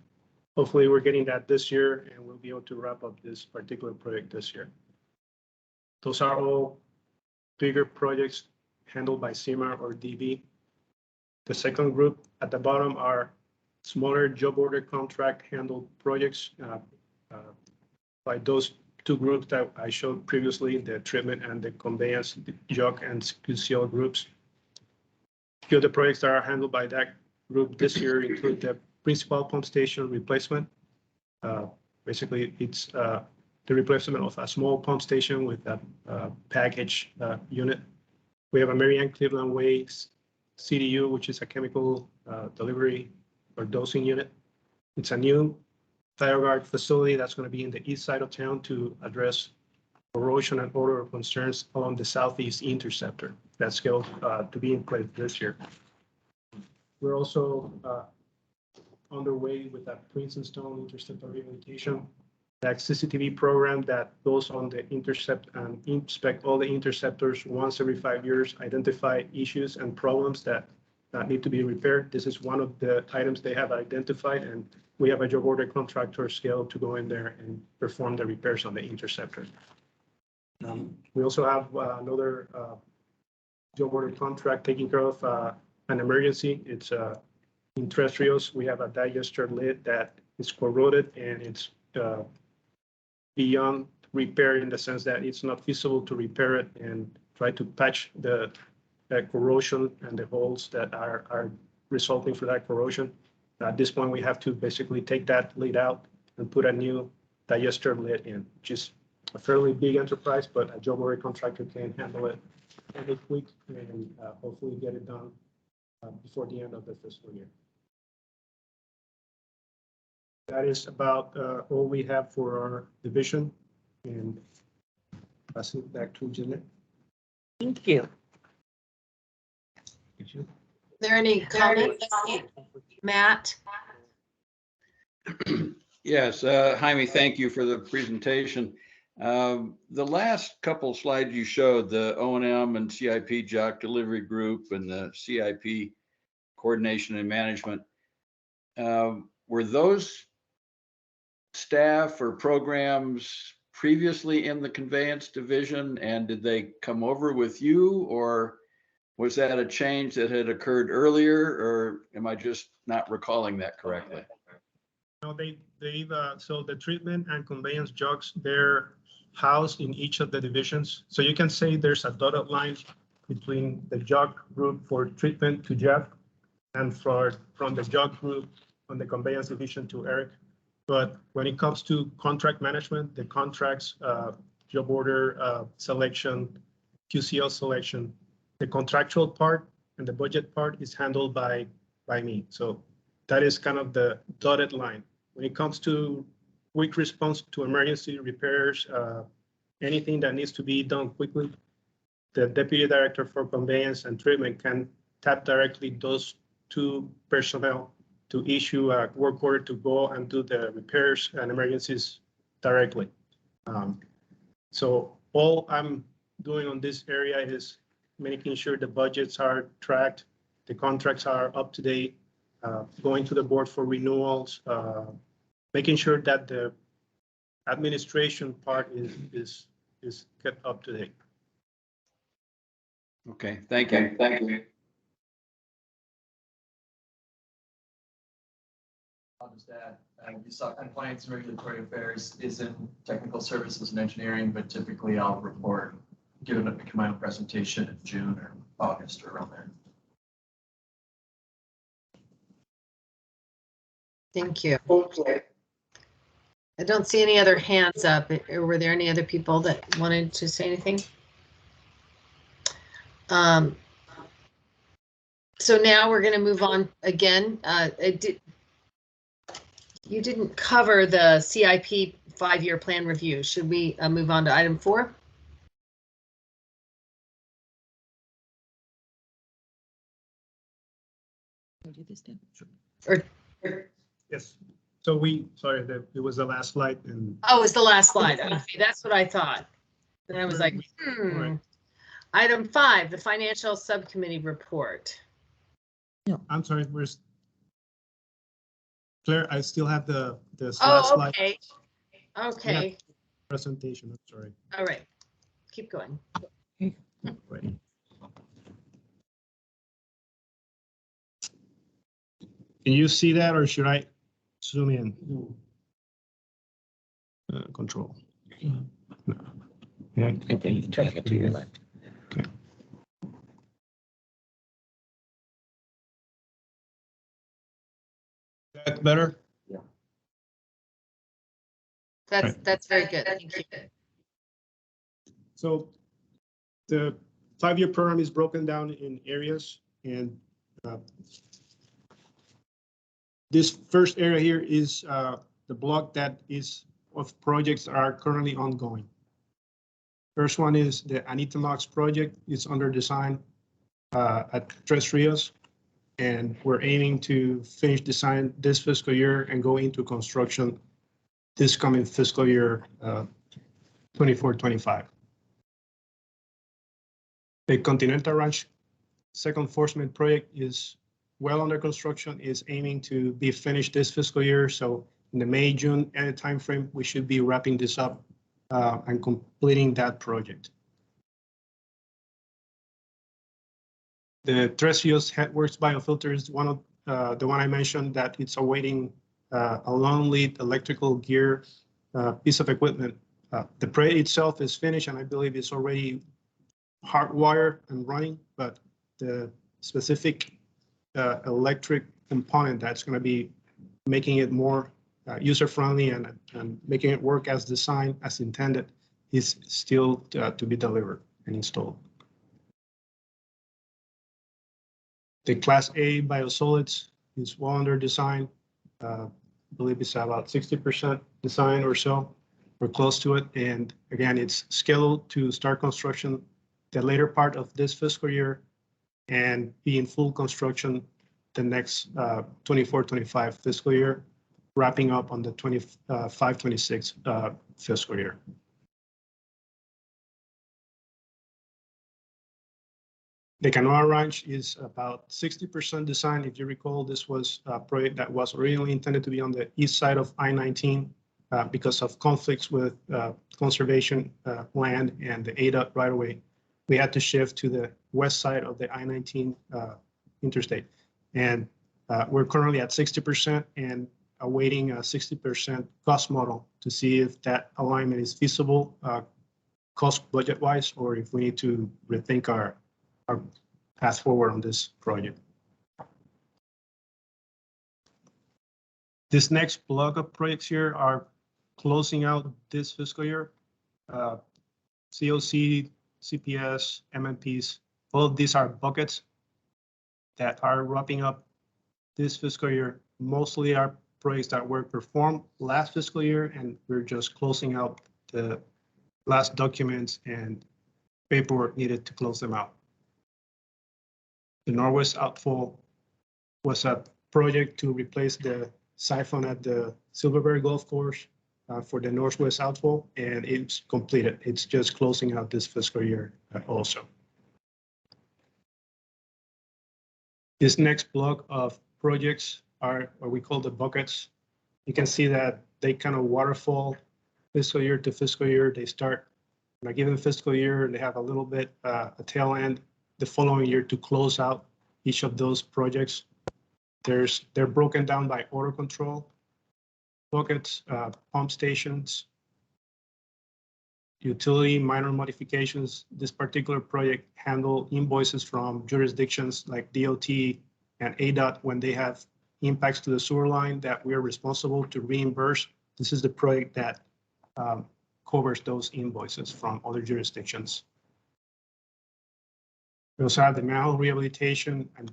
hopefully we're getting that this year, and we'll be able to wrap up this particular project this year. Those are all bigger projects handled by CMAR or DB. The second group at the bottom are smaller job order contract handled projects by those 2 groups that I showed previously, the treatment and the conveyance, the JOC and QCL groups. A few of the projects that are handled by that group this year include the principal pump station replacement. Basically, it's the replacement of a small pump station with a package unit. We have a Marianne Cleveland Way CDU, which is a chemical delivery or dosing unit. It's a new ThioGuard facility that's going to be in the east side of town to address erosion and odor concerns along the southeast interceptor. That's scheduled to be in place this year. We're also underway with that Prince and Stone interceptor rehabilitation. The CCTV program that goes on the intercept and inspect all the interceptors once every 5 years, identify issues and problems that need to be repaired. This is one of the items they have identified, and we have a job order contractor scale to go in there and perform the repairs on the interceptor. We also have another job order contract taking care of an emergency. It's in Tres Rios. We have a digester lid that is corroded, and it's beyond repair in the sense that it's not feasible to repair it and try to patch the corrosion and the holes that are resulting from that corrosion. At this point, we have to basically take that lid out and put a new digester lid in, which is a fairly big enterprise, but a job order contractor can handle it every week and hopefully get it done before the end of the fiscal year. That is about all we have for our division, and pass it back to Jeanette. Thank you. Are there any comments, Matt? Yes, Jaime, thank you for the presentation. The last couple slides you showed, the O&M and CIP jock delivery group and the CIP coordination and management, were those staff or programs previously in the conveyance division, and did they come over with you, or was that a change that had occurred earlier, or am I just not recalling that correctly? No, so the treatment and conveyance jugs, they're housed in each of the divisions. So you can say there's a dotted line between the jug group for treatment to Jeff, and from the jug group on the conveyance division to Eric. But when it comes to contract management, the contracts, job order selection, QCL selection, the contractual part and the budget part is handled by me. So that is kind of the dotted line. When it comes to quick response to emergency repairs, anything that needs to be done quickly, the deputy director for conveyance and treatment can tap directly those two personnel to issue a work order to go and do the repairs and emergencies directly. So all I'm doing on this area is making sure the budgets are tracked, the contracts are up to date, going to the board for renewals, making sure that the administration part is kept up to date. Okay, thank you. Thank you. I'll just add, you saw compliance and regulatory affairs is in technical services and engineering, but typically I'll report, give a combined presentation in June or August or around there. Thank you. I don't see any other hands up. Were there any other people that wanted to say anything? So now we're going to move on again. You didn't cover the CIP 5-year plan review. Should we move on to item 4? Do this then. Or Yes. So sorry, it was the last slide. And oh, it's the last slide. Okay, that's what I thought. And I was like, Right. Item 5, the financial subcommittee report. No, I'm sorry, where's Claire? I still have the last slide. Okay. Okay. Presentation, I'm sorry. All right. Keep going. Right. Can you see that, or should I zoom in? Control. No. Yeah. And then you can drag it to your left. Okay. That better? That's very good. Thank you. So the 5-year program is broken down in areas, and this first area here is the block that is of projects that are currently ongoing. First one is the Anita Knox project. It's under design at Tres Rios, and we're aiming to finish design this fiscal year and go into construction this coming fiscal year 24-25. The Continental Ranch second enforcement project is well under construction, is aiming to be finished this fiscal year. So in the May-June timeframe, we should be wrapping this up and completing that project. The Tres Rios Headworks biofilter is one of the one I mentioned that it's awaiting a long lead electrical gear piece of equipment. The project itself is finished, and I believe it's already hardwired and running, but the specific electric component that's going to be making it more user-friendly and making it work as designed, as intended, is still to be delivered and installed. The Class A biosolids is well under design. I believe it's about 60% design or so. We're close to it. And again, it's scheduled to start construction the later part of this fiscal year and be in full construction the next 24-25 fiscal year, wrapping up on the 25-26 fiscal year. The Canoa Ranch is about 60% design. If you recall, this was a project that was originally intended to be on the east side of I-19 because of conflicts with conservation land and the ADOT right-of-way. We had to shift to the west side of the I-19 interstate. And we're currently at 60% and awaiting a 60% cost model to see if that alignment is feasible cost budget-wise, or if we need to rethink our path forward on this project. This next block of projects here are closing out this fiscal year. COC, CPS, MMPs, all of these are buckets that are wrapping up this fiscal year. Mostly are projects that were performed last fiscal year, and we're just closing out the last documents and paperwork needed to close them out. The Northwest Outfall was a project to replace the siphon at the Silverberry Golf Course for the Northwest Outfall, and it's completed. It's just closing out this fiscal year also. This next block of projects are what we call the buckets. You can see that they kind of waterfall fiscal year to fiscal year. They start on a given fiscal year, and they have a little bit a tail end the following year to close out each of those projects. They're broken down by order control, buckets, pump stations, utility minor modifications. This particular project handle invoices from jurisdictions like DOT and ADOT when they have impacts to the sewer line that we're responsible to reimburse. This is the project that covers those invoices from other jurisdictions. We also have the manhole rehabilitation and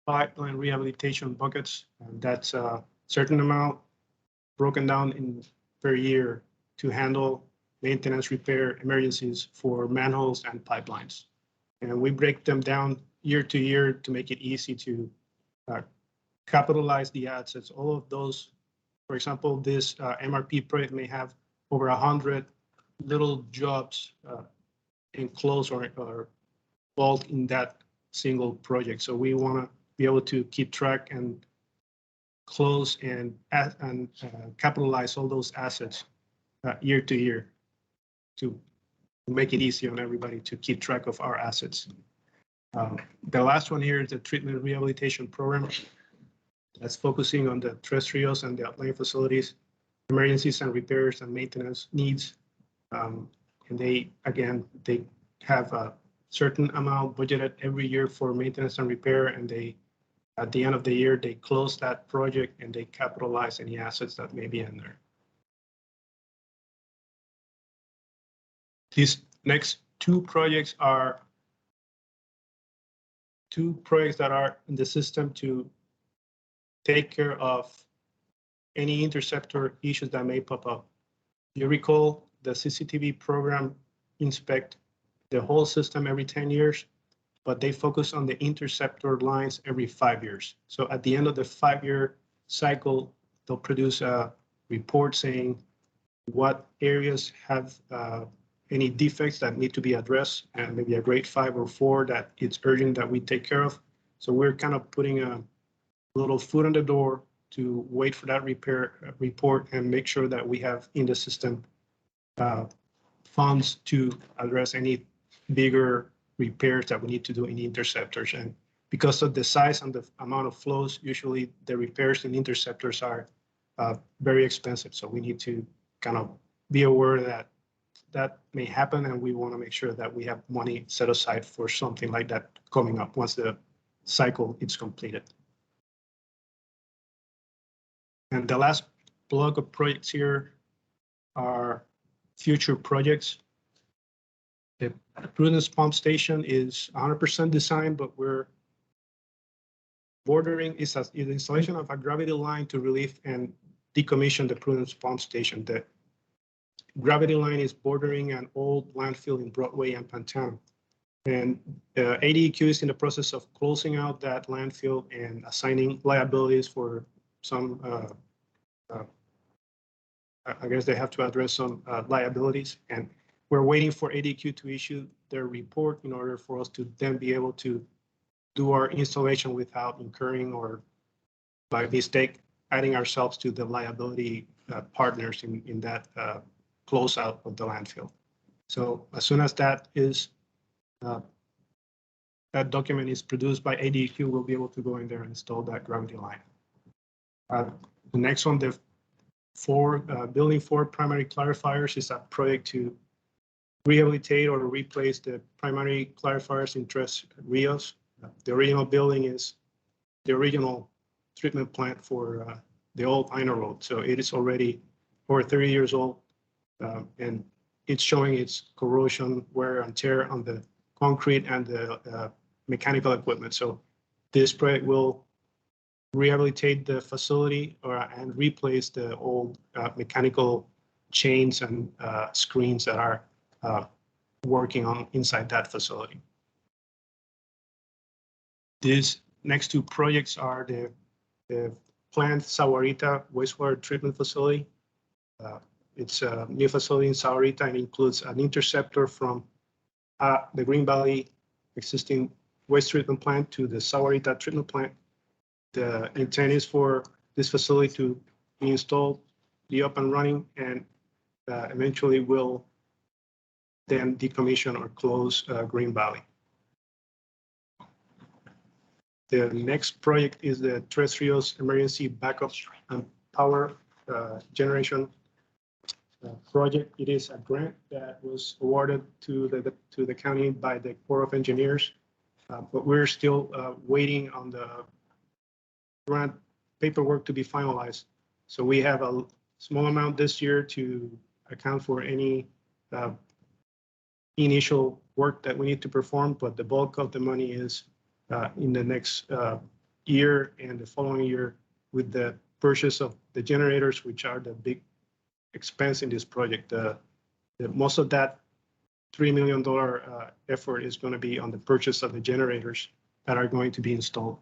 pipeline rehabilitation buckets, and that's a certain amount broken down in per year to handle maintenance, repair, emergencies for manholes and pipelines. And we break them down year to year to make it easy to capitalize the assets. All of those, for example, this MRP project may have over 100 little jobs enclosed or involved in that single project. So we want to be able to keep track and close and capitalize all those assets year to year to make it easy on everybody to keep track of our assets. The last one here is the treatment rehabilitation program. That's focusing on the terrestrials and the outlying facilities, emergencies and repairs and maintenance needs. And they have a certain amount budgeted every year for maintenance and repair, and they, at the end of the year, they close that project and they capitalize any assets that may be in there. These next two projects are two projects that are in the system to take care of any interceptor issues that may pop up. You recall the CCTV program inspect the whole system every 10 years, but they focus on the interceptor lines every 5 years. So at the end of the 5-year cycle, they'll produce a report saying what areas have any defects that need to be addressed, and maybe a grade 5 or 4 that it's urgent that we take care of. So we're kind of putting a little foot on the door to wait for that report and make sure that we have in the system funds to address any bigger repairs that we need to do in interceptors. And because of the size and the amount of flows, usually the repairs in interceptors are very expensive. So we need to kind of be aware that that may happen, and we want to make sure that we have money set aside for something like that coming up once the cycle is completed. And the last block of projects here are future projects. The Prudence Pump Station is 100% designed, but we're bordering is the installation of a gravity line to relieve and decommission the Prudence Pump Station. The gravity line is bordering an old landfill in Broadway and Pantano. And ADEQ is in the process of closing out that landfill and assigning liabilities for some, I guess they have to address some liabilities. And we're waiting for ADEQ to issue their report in order for us to then be able to do our installation without incurring or by mistake adding ourselves to the liability partners in that closeout of the landfill. So as soon as that is that document is produced by ADEQ, we'll be able to go in there and install that gravity line. The next one, the building 4 primary clarifiers, is a project to rehabilitate or replace the primary clarifiers in Tres Rios. The original building is the original treatment plant for the old Ina Road. So it is already over 30 years old, and it's showing its corrosion, wear and tear on the concrete and the mechanical equipment. So this project will rehabilitate the facility and replace the old mechanical chains and screens that are working on inside that facility. These next two projects are the planned Sahuarita wastewater treatment facility. It's a new facility in Sahuarita and includes an interceptor from the Green Valley existing waste treatment plant to the Sahuarita treatment plant. The intent is for this facility to be installed, be up and running, and eventually will then decommission or close Green Valley. The next project is the Tres Rios Emergency Backup and Power Generation project. It is a grant that was awarded to the county by the Corps of Engineers, but we're still waiting on the grant paperwork to be finalized. So we have a small amount this year to account for any initial work that we need to perform, but the bulk of the money is in the next year and the following year with the purchase of the generators, which are the big expense in this project. Most of that $3 million effort is going to be on the purchase of the generators that are going to be installed.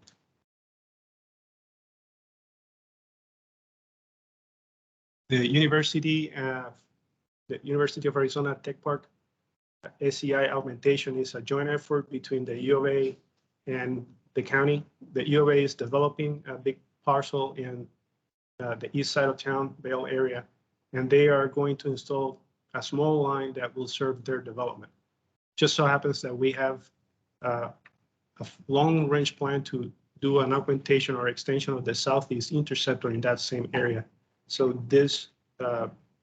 The University of Arizona Tech Park SEI augmentation is a joint effort between the U of A and the county. The U of A is developing a big parcel in the east side of town, Vail area, and they are going to install a small line that will serve their development. Just so happens that we have a long-range plan to do an augmentation or extension of the southeast interceptor in that same area. So this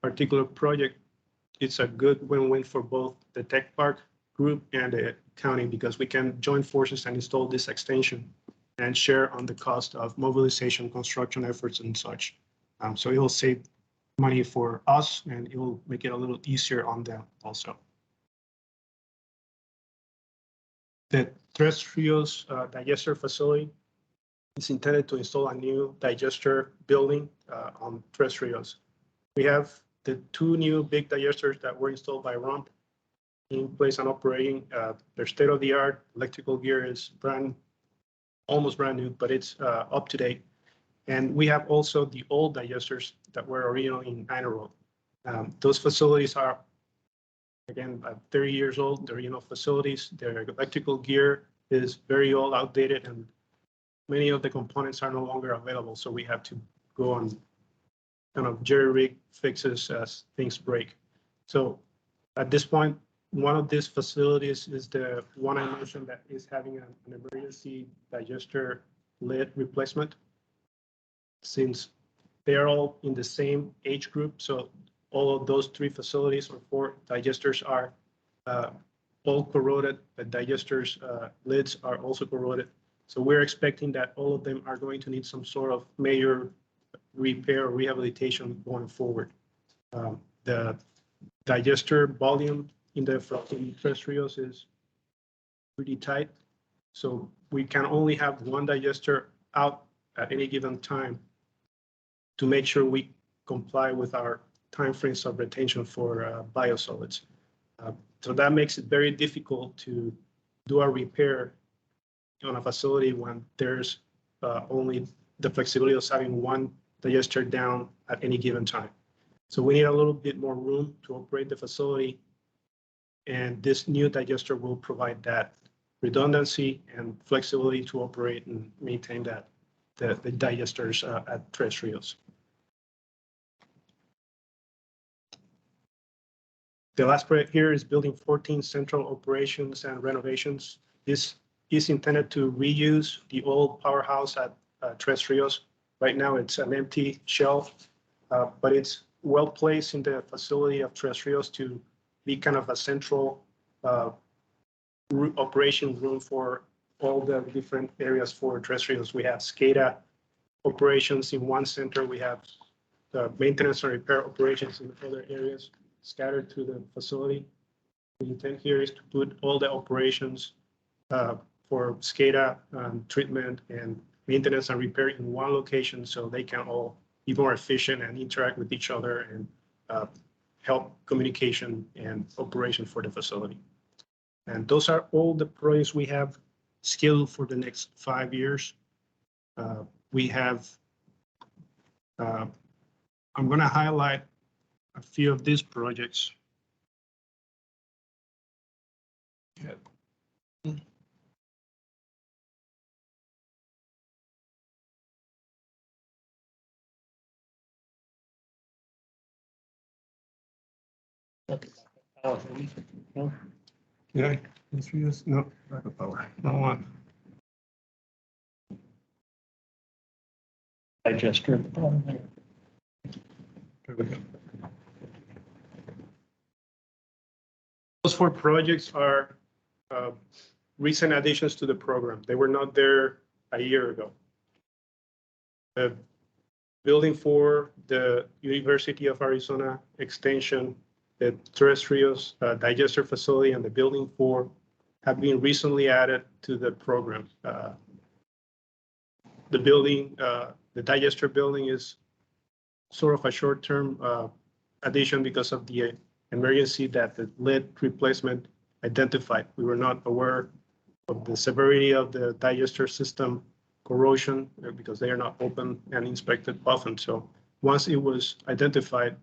particular project, it's a good win-win for both the tech park group and the county, because we can join forces and install this extension and share on the cost of mobilization, construction efforts and such. So it will save money for us and it will make it a little easier on them also. The Tres Rios digester facility is intended to install a new digester building on Tres Rios. We have the two new big digesters that were installed by RUMP in place and operating. Their state-of-the-art electrical gear is almost brand new, but it's up to date. And we have also the old digesters that were originally in Ina Road. Those facilities are, again, 30 years old. They're original facilities. Their electrical gear is very old, outdated, and many of the components are no longer available. So we have to go on kind of jerry-rig fixes as things break. So at this point, one of these facilities is the one I mentioned that is having an emergency digester lid replacement. Since They are all in the same age group, so all of those 3 facilities or 4 digesters are all corroded. The digesters lids are also corroded. So we're expecting that all of them are going to need some sort of major repair or rehabilitation going forward. The digester volume in the Tres Rios is pretty tight. So we can only have 1 digester out at any given time to make sure we comply with our timeframes of retention for biosolids. So that makes it very difficult to do a repair on a facility when there's only the flexibility of having 1 digester down at any given time. So we need a little bit more room to operate the facility. And this new digester will provide that redundancy and flexibility to operate and maintain that the digesters at Tres Rios. The last project here is Building 14 Central Operations and Renovations. This is intended to reuse the old powerhouse at Tres Rios. Right now it's an empty shell, but it's well placed in the facility of Tres Rios to be kind of a central operation room for all the different areas for Tres Rios. We have SCADA operations in one center. We have the maintenance and repair operations in other areas scattered through the facility. The intent here is to put all the operations for SCADA treatment and maintenance and repair in one location so they can all be more efficient and interact with each other and help communication and operation for the facility. And those are all the projects we have scheduled for the next 5 years. We have, I'm going to highlight a few of these projects. Yeah. Okay. No. Did I? No, backup power. No one. Digester at the bottom there. There we go. Those 4 projects are recent additions to the program. They were not there a year ago. The building for the University of Arizona Extension, the Tres Rios digester facility, and the building 4 have been recently added to the program. The building, the digester building is sort of a short-term addition because of the emergency that the lid replacement identified. We were not aware of the severity of the digester system corrosion because they are not open and inspected often. So once it was identified,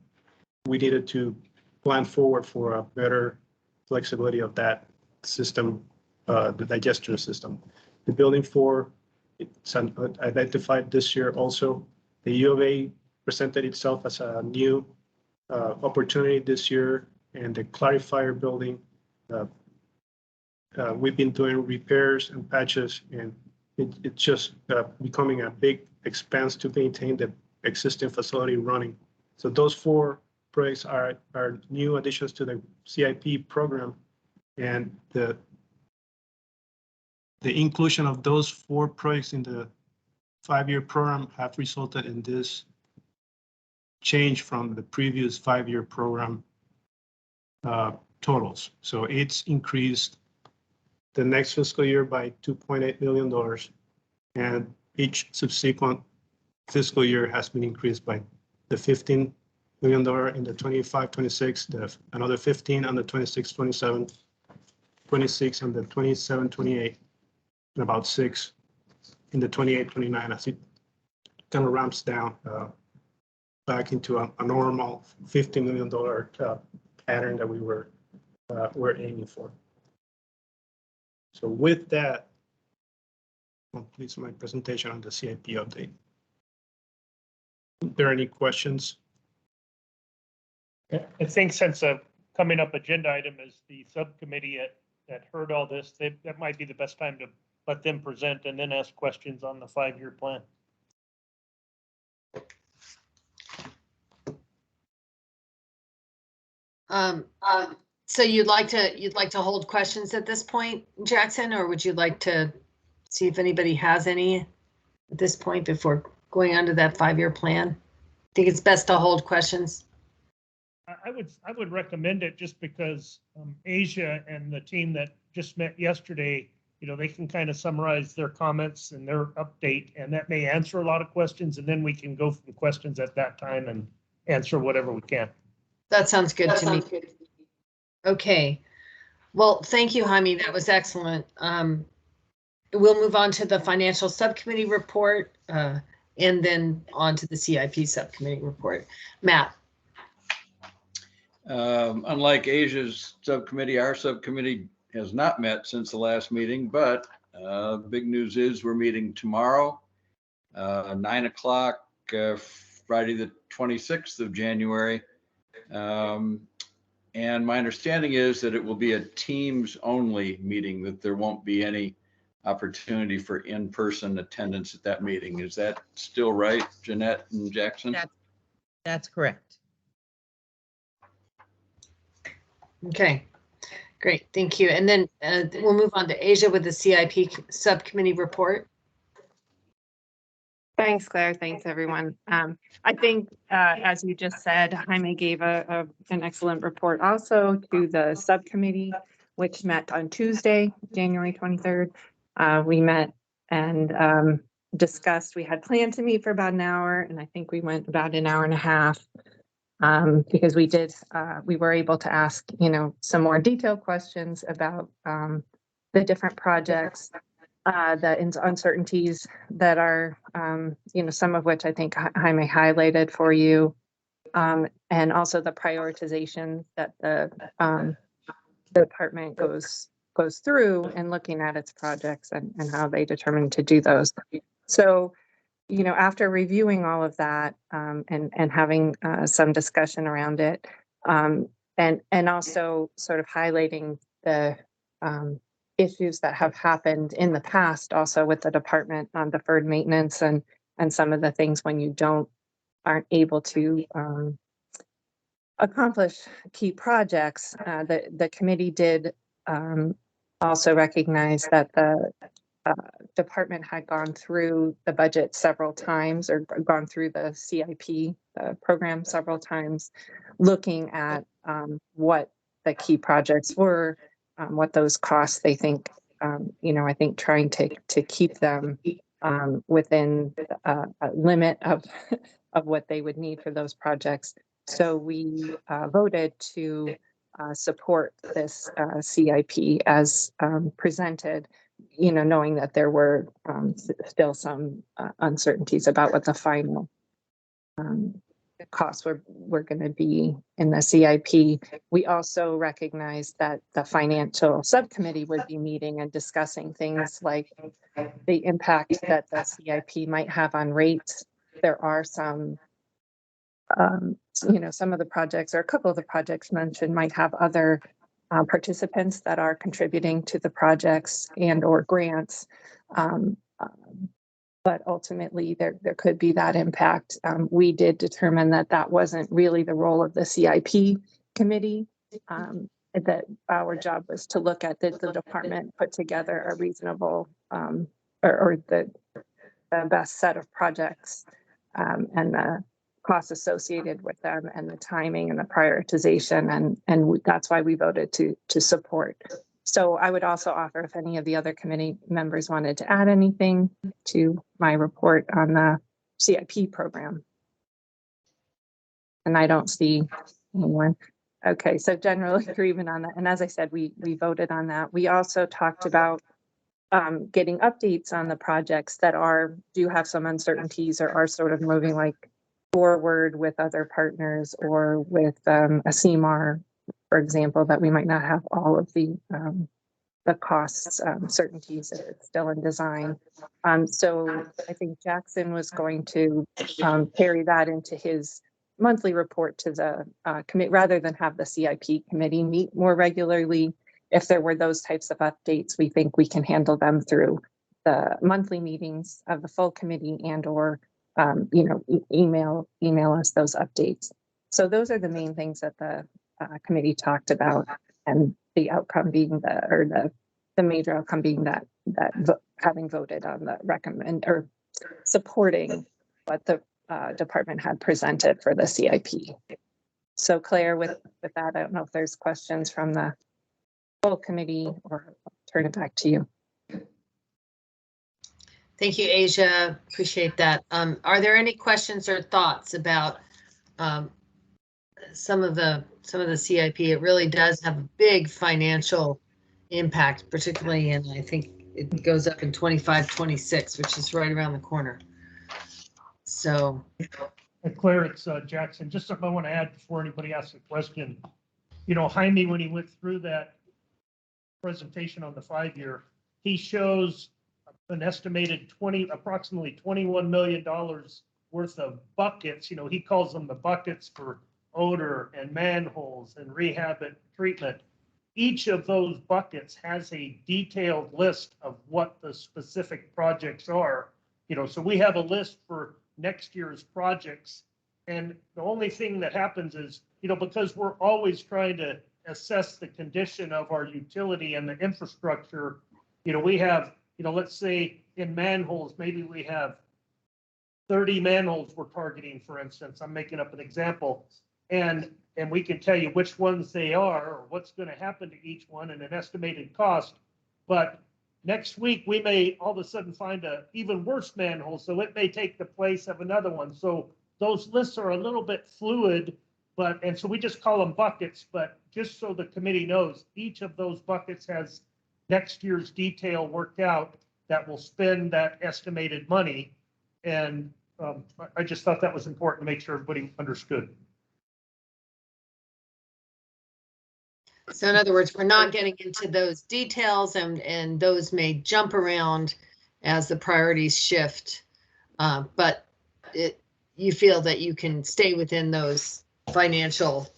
we needed to plan forward for a better flexibility of that system, the digester system. The building 4, it's identified this year also. The U of A presented itself as a new opportunity this year, and the clarifier building, we've been doing repairs and patches, and it's just becoming a big expense to maintain the existing facility running. So those 4 projects are new additions to the CIP program, and the inclusion of those 4 projects in the 5-year program have resulted in this change from the previous 5-year program totals. So it's increased the next fiscal year by $2.8 million, and each subsequent fiscal year has been increased by the $15 million in the 25-26, another 15 on the 26-27, 26 on the 27-28, and about 6 in the 28-29 as it kind of ramps down back into a normal $50 million pattern that we were aiming for. So with that, completes my presentation on the CIP update. Are there any questions? I think since a coming up agenda item is the subcommittee that heard all this, that might be the best time to let them present and then ask questions on the 5-year plan. So you'd like to hold questions at this point, Jackson, or would you like to see if anybody has any at this point before going on to that 5-year plan? I think it's best to hold questions. I would recommend it just because Asia and the team that just met yesterday, you know, they can kind of summarize their comments and their update, and that may answer a lot of questions, and then we can go from questions at that time and answer whatever we can. That sounds good to me. Okay. Well, thank you, Jaime. That was excellent. We'll move on to the financial subcommittee report and then on to the CIP subcommittee report. Matt. Unlike Asia's subcommittee, our subcommittee has not met since the last meeting, but big news is we're meeting tomorrow, 9 o'clock, Friday, the 26th of January. And my understanding is that it will be a Teams only meeting, that there won't be any opportunity for in-person attendance at that meeting. Is that still right, Jeanette and Jackson? That's correct. Okay, great, thank you. And then we'll move on to Asia with the CIP subcommittee report. Thanks, Claire. Thanks, everyone. I think, as you just said, Jaime gave an excellent report also to the subcommittee, which met on Tuesday, January 23rd. We met and discussed. We had planned to meet for about an hour, and I think we went about an hour and a half. Because we were able to ask, you know, some more detailed questions about the different projects, the uncertainties that are, you know, some of which I think Jaime highlighted for you, and also the prioritization that the department goes through in looking at its projects and how they determine to do those. So, you know, after reviewing all of that and having some discussion around it, and also sort of highlighting the issues that have happened in the past, also with the department on deferred maintenance and some of the things when you aren't able to accomplish key projects, the committee did also recognize that the department had gone through the budget several times, or gone through the CIP program several times, looking at what the key projects were, what those costs they think, you know, I think trying to keep them within a limit of what they would need for those projects. So we voted to support this CIP as presented, you know, knowing that there were still some uncertainties about what the final costs were going to be in the CIP. We also recognized that the financial subcommittee would be meeting and discussing things like the impact that the CIP might have on rates. There are some, you know, some of the projects, or a couple of the projects mentioned, might have other participants that are contributing to the projects and or grants. But ultimately there could be that impact. We did determine that wasn't really the role of the CIP committee, that our job was to look at the department put together a reasonable or the best set of projects and the costs associated with them and the timing and the prioritization, and that's why we voted to support. So I would also offer, if any of the other committee members wanted to add anything to my report on the CIP program. And I don't see anyone. Okay, so generally agreement on that. And as I said, we voted on that. We also talked about getting updates on the projects that do have some uncertainties or are sort of moving like forward with other partners, or with a CMAR, for example, that we might not have all of the costs certainties if it's still in design. So I think Jackson was going to carry that into his monthly report to the committee, rather than have the CIP committee meet more regularly. If there were those types of updates, we think we can handle them through the monthly meetings of the full committee and or you know, email us those updates. So those are the main things that the committee talked about, and the outcome being the major outcome being that having voted on the recommend or supporting what the department had presented for the CIP. So Claire, with that, I don't know if there's questions from the full committee, or I'll turn it back to you. Thank you, Asia. Appreciate that. Are there any questions or thoughts about some of the CIP? It really does have a big financial impact, particularly in, I think it goes up in 25, 26, which is right around the corner. So. Claire, it's Jackson. Just something I want to add before anybody asks a question. You know, Jaime, when he went through that presentation on the 5-year, he shows an estimated approximately $21 million worth of buckets. You know, he calls them the buckets for odor and manholes and rehab and treatment. Each of those buckets has a detailed list of what the specific projects are. You know, so we have a list for next year's projects. And the only thing that happens is, you know, because we're always trying to assess the condition of our utility and the infrastructure, you know, we have, you know, let's say in manholes, maybe we have 30 manholes we're targeting, for instance. I'm making up an example. And we can tell you which ones they are or what's going to happen to each one and an estimated cost. But next week, we may all of a sudden find an even worse manhole, so it may take the place of another one. So those lists are a little bit fluid, and so we just call them buckets. But just so the committee knows, each of those buckets has next year's detail worked out that will spend that estimated money. And I just thought that was important to make sure everybody understood. So in other words, we're not getting into those details, and those may jump around as the priorities shift. But you feel that you can stay within those financial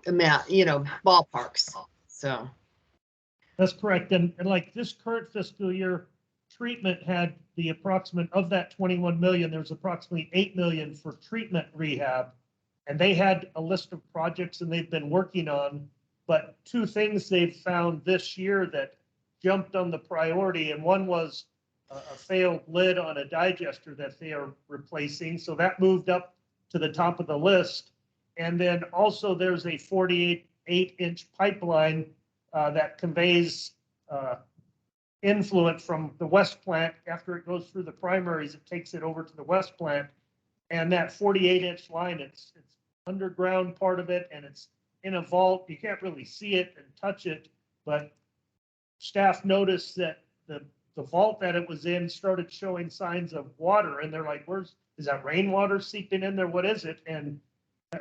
amount, you know, ballparks. So that's correct. And like this current fiscal year, treatment had the approximate of that 21 million. There's approximately 8 million for treatment rehab. And they had a list of projects and they've been working on, but two things they've found this year that jumped on the priority. And one was a failed lid on a digester that they are replacing. So that moved up to the top of the list. And then also there's a 48-inch pipeline that conveys influent from the west plant. After it goes through the primaries, it takes it over to the west plant. And that 48-inch line, it's underground part of it, and it's in a vault. You can't really see it and touch it, but staff noticed that the vault that it was in started showing signs of water, and they're like, is that rainwater seeping in there? What is it? And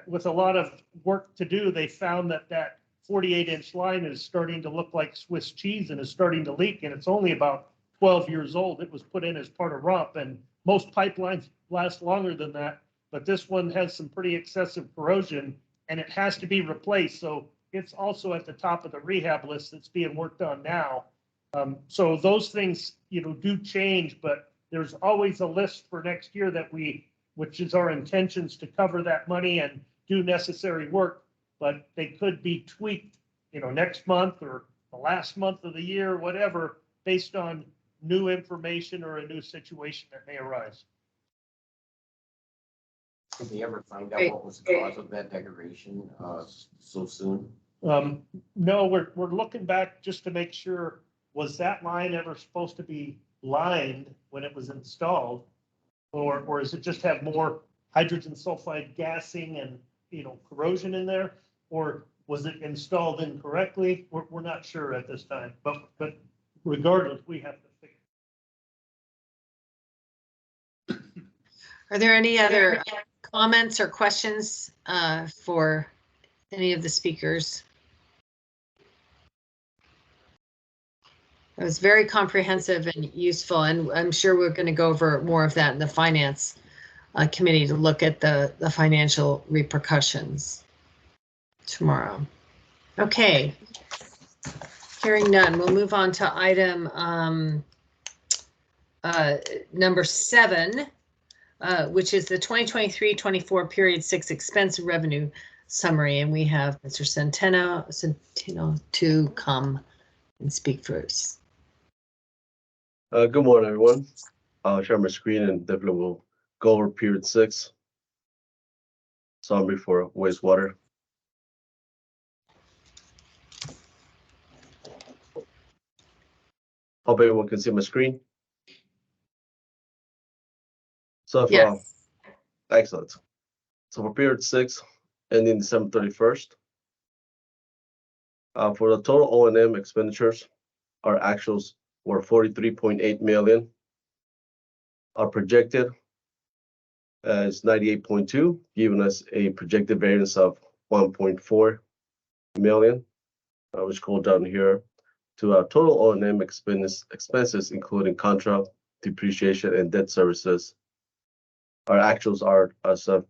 with a lot of work to do, they found that 48-inch line is starting to look like Swiss cheese and is starting to leak, and it's only about 12 years old. It was put in as part of RUMP, and most pipelines last longer than that, but this one has some pretty excessive corrosion and it has to be replaced. So it's also at the top of the rehab list that's being worked on now. So those things, you know, do change, but there's always a list for next year which is our intentions to cover that money and do necessary work, but they could be tweaked, you know, next month or the last month of the year, whatever, based on new information or a new situation that may arise. Did they ever find out what was the cause of that degradation so soon? No, we're looking back just to make sure, was that line ever supposed to be lined when it was installed? Or does it just have more hydrogen sulfide gassing and, you know, corrosion in there? Or was it installed incorrectly? We're not sure at this time, but regardless, we have to fix it. Are there any other comments or questions for any of the speakers? It was very comprehensive and useful, and I'm sure we're going to go over more of that in the finance committee to look at the financial repercussions tomorrow. Okay, hearing none, we'll move on to item number 7, which is the 2023-24 period 6 expense revenue summary, and we have Mr. Centeno to come and speak for us. Good morning, everyone. I'll share my screen and definitely will go over period 6. Summary for wastewater. Hope everyone can see my screen. So, Yes. Excellent. So for period 6, ending December 31st, for the total O&M expenditures, our actuals were 43.8 million. Our projected is 98.2, giving us a projected variance of 1.4 million. Which go down here to our total O&M expenses, including contra, depreciation, and debt services. Our actuals are as of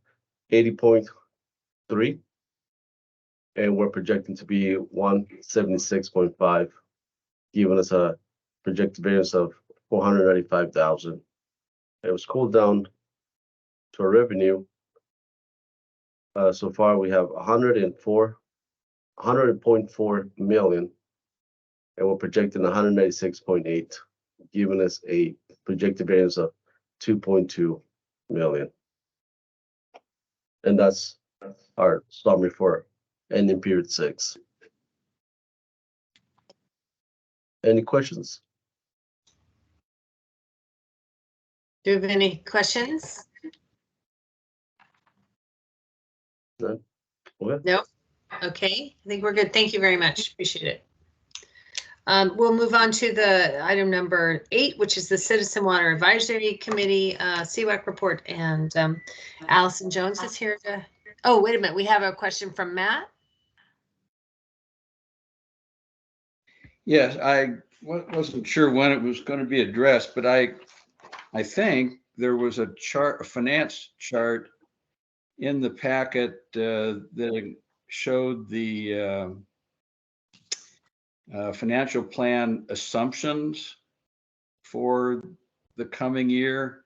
80.3, and we're projecting to be 176.5, giving us a projected variance of 495,000. It was cooled down to our revenue. So far, we have 100.4 million, and we're projecting 196.8, giving us a projected variance of 2.2 million. And that's our summary for ending period 6. Any questions? Do you have any questions? None? Okay. No? Okay, I think we're good. Thank you very much. Appreciate it. We'll move on to the item number 8, which is the Citizen Water Advisory Committee CWAC report, and Allison Jones is here to. Oh, wait a minute. We have a question from Matt. Yes, I wasn't sure when it was going to be addressed, but I think there was a chart, a finance chart in the packet that showed the financial plan assumptions for the coming year.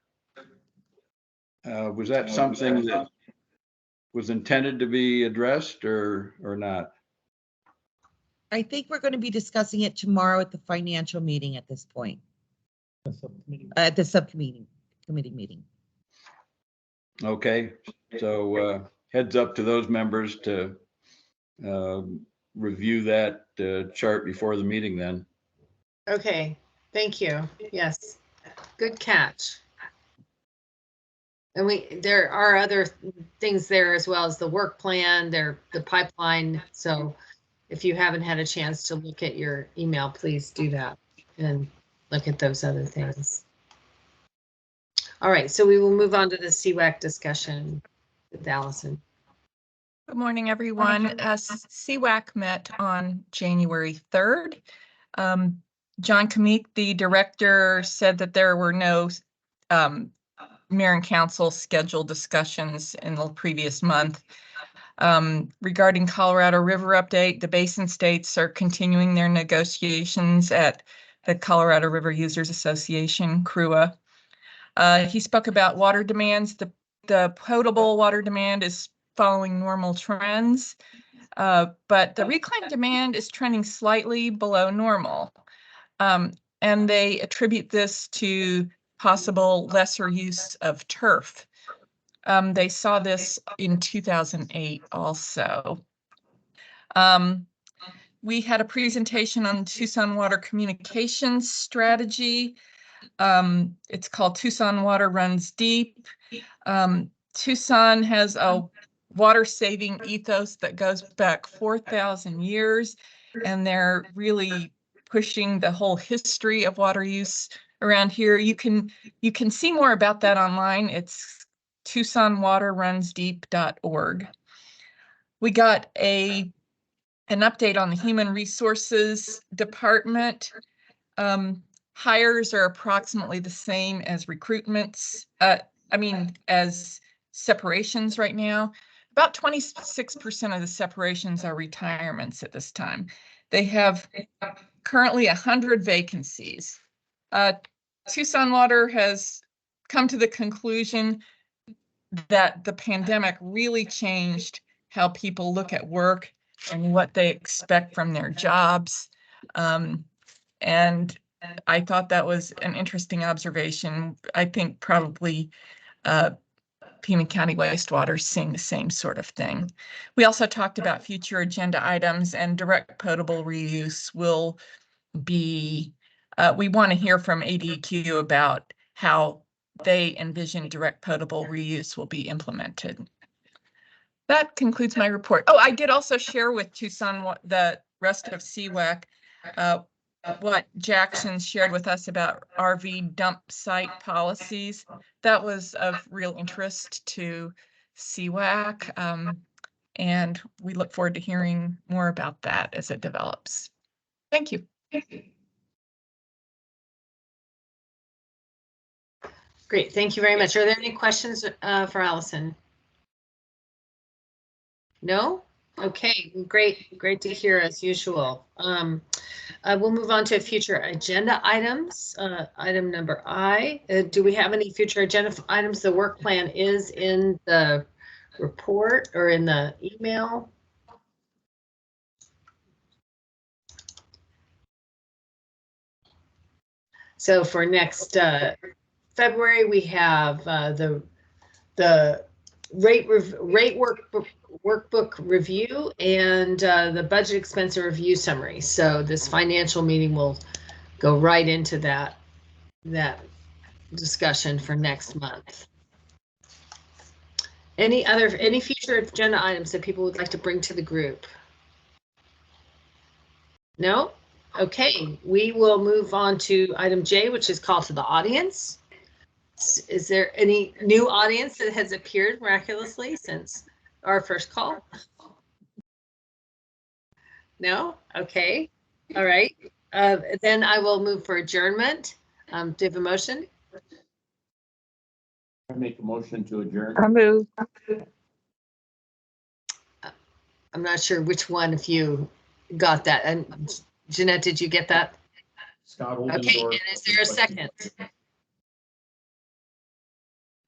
Was that something that was intended to be addressed or not? I think we're going to be discussing it tomorrow at the financial meeting at this point. At the subcommittee meeting. Okay, so heads up to those members to review that chart before the meeting then. Okay, thank you. Yes, good catch. And there are other things there as well as the work plan, the pipeline. So if you haven't had a chance to look at your email, please do that and look at those other things. All right, so we will move on to the CWAC discussion with Allison. Good morning, everyone. CWAC met on January 3rd. John Kamik, the director, said that there were no mayor and council scheduled discussions in the previous month. Regarding Colorado River update, the basin states are continuing their negotiations at the Colorado River Users Association, CRUA. He spoke about water demands. The potable water demand is following normal trends, but the reclaim demand is trending slightly below normal. And they attribute this to possible lesser use of turf. They saw this in 2008 also. We had a presentation on Tucson Water Communications Strategy. It's called Tucson Water Runs Deep. Tucson has a water saving ethos that goes back 4,000 years, and they're really pushing the whole history of water use around here. You can see more about that online. It's TucsonWaterRunsDeep.org. We got an update on the Human Resources Department. Hires are approximately the same as recruitments. As separations right now. About 26% of the separations are retirements at this time. They have currently 100 vacancies. Tucson Water has come to the conclusion that the pandemic really changed how people look at work and what they expect from their jobs. And I thought that was an interesting observation. I think probably Pima County Wastewater is seeing the same sort of thing. We also talked about future agenda items, and direct potable reuse will be, we want to hear from ADQ about how they envision direct potable reuse will be implemented. That concludes my report. Oh, I did also share with Tucson the rest of CWAC what Jackson shared with us about RV dump site policies. That was of real interest to CWAC, and we look forward to hearing more about that as it develops. Thank you. Great, thank you very much. Are there any questions for Allison? No? Okay, great to hear as usual. We'll move on to future agenda items. Item number I. Do we have any future agenda items? The work plan is in the report or in the email. So for next February, we have the rate workbook review and the budget expense review summary. So this financial meeting will go right into that discussion for next month. Any future agenda items that people would like to bring to the group? No? Okay, we will move on to item J, which is call to the audience. Is there any new audience that has appeared miraculously since our first call? No? Okay. All right. Then I will move for adjournment. Do you have a motion? I make a motion to adjourn. I'll move. I'm not sure which one of you got that. And Jeanette, did you get that? Scott Okay, and is there a second?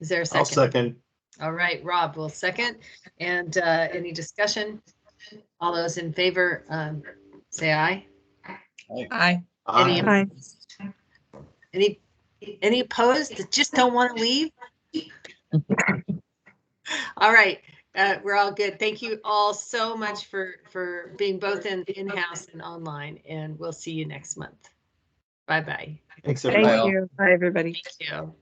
Is there a second? I'll second. All right, Rob will second. And any discussion? All those in favor, say aye. Aye. Aye. Any opposed that just don't want to leave? All right, we're all good. Thank you all so much for being both in-house and online, and we'll see you next month. Bye-bye. Thanks, everybody. Thank you. Bye, everybody. Thank you.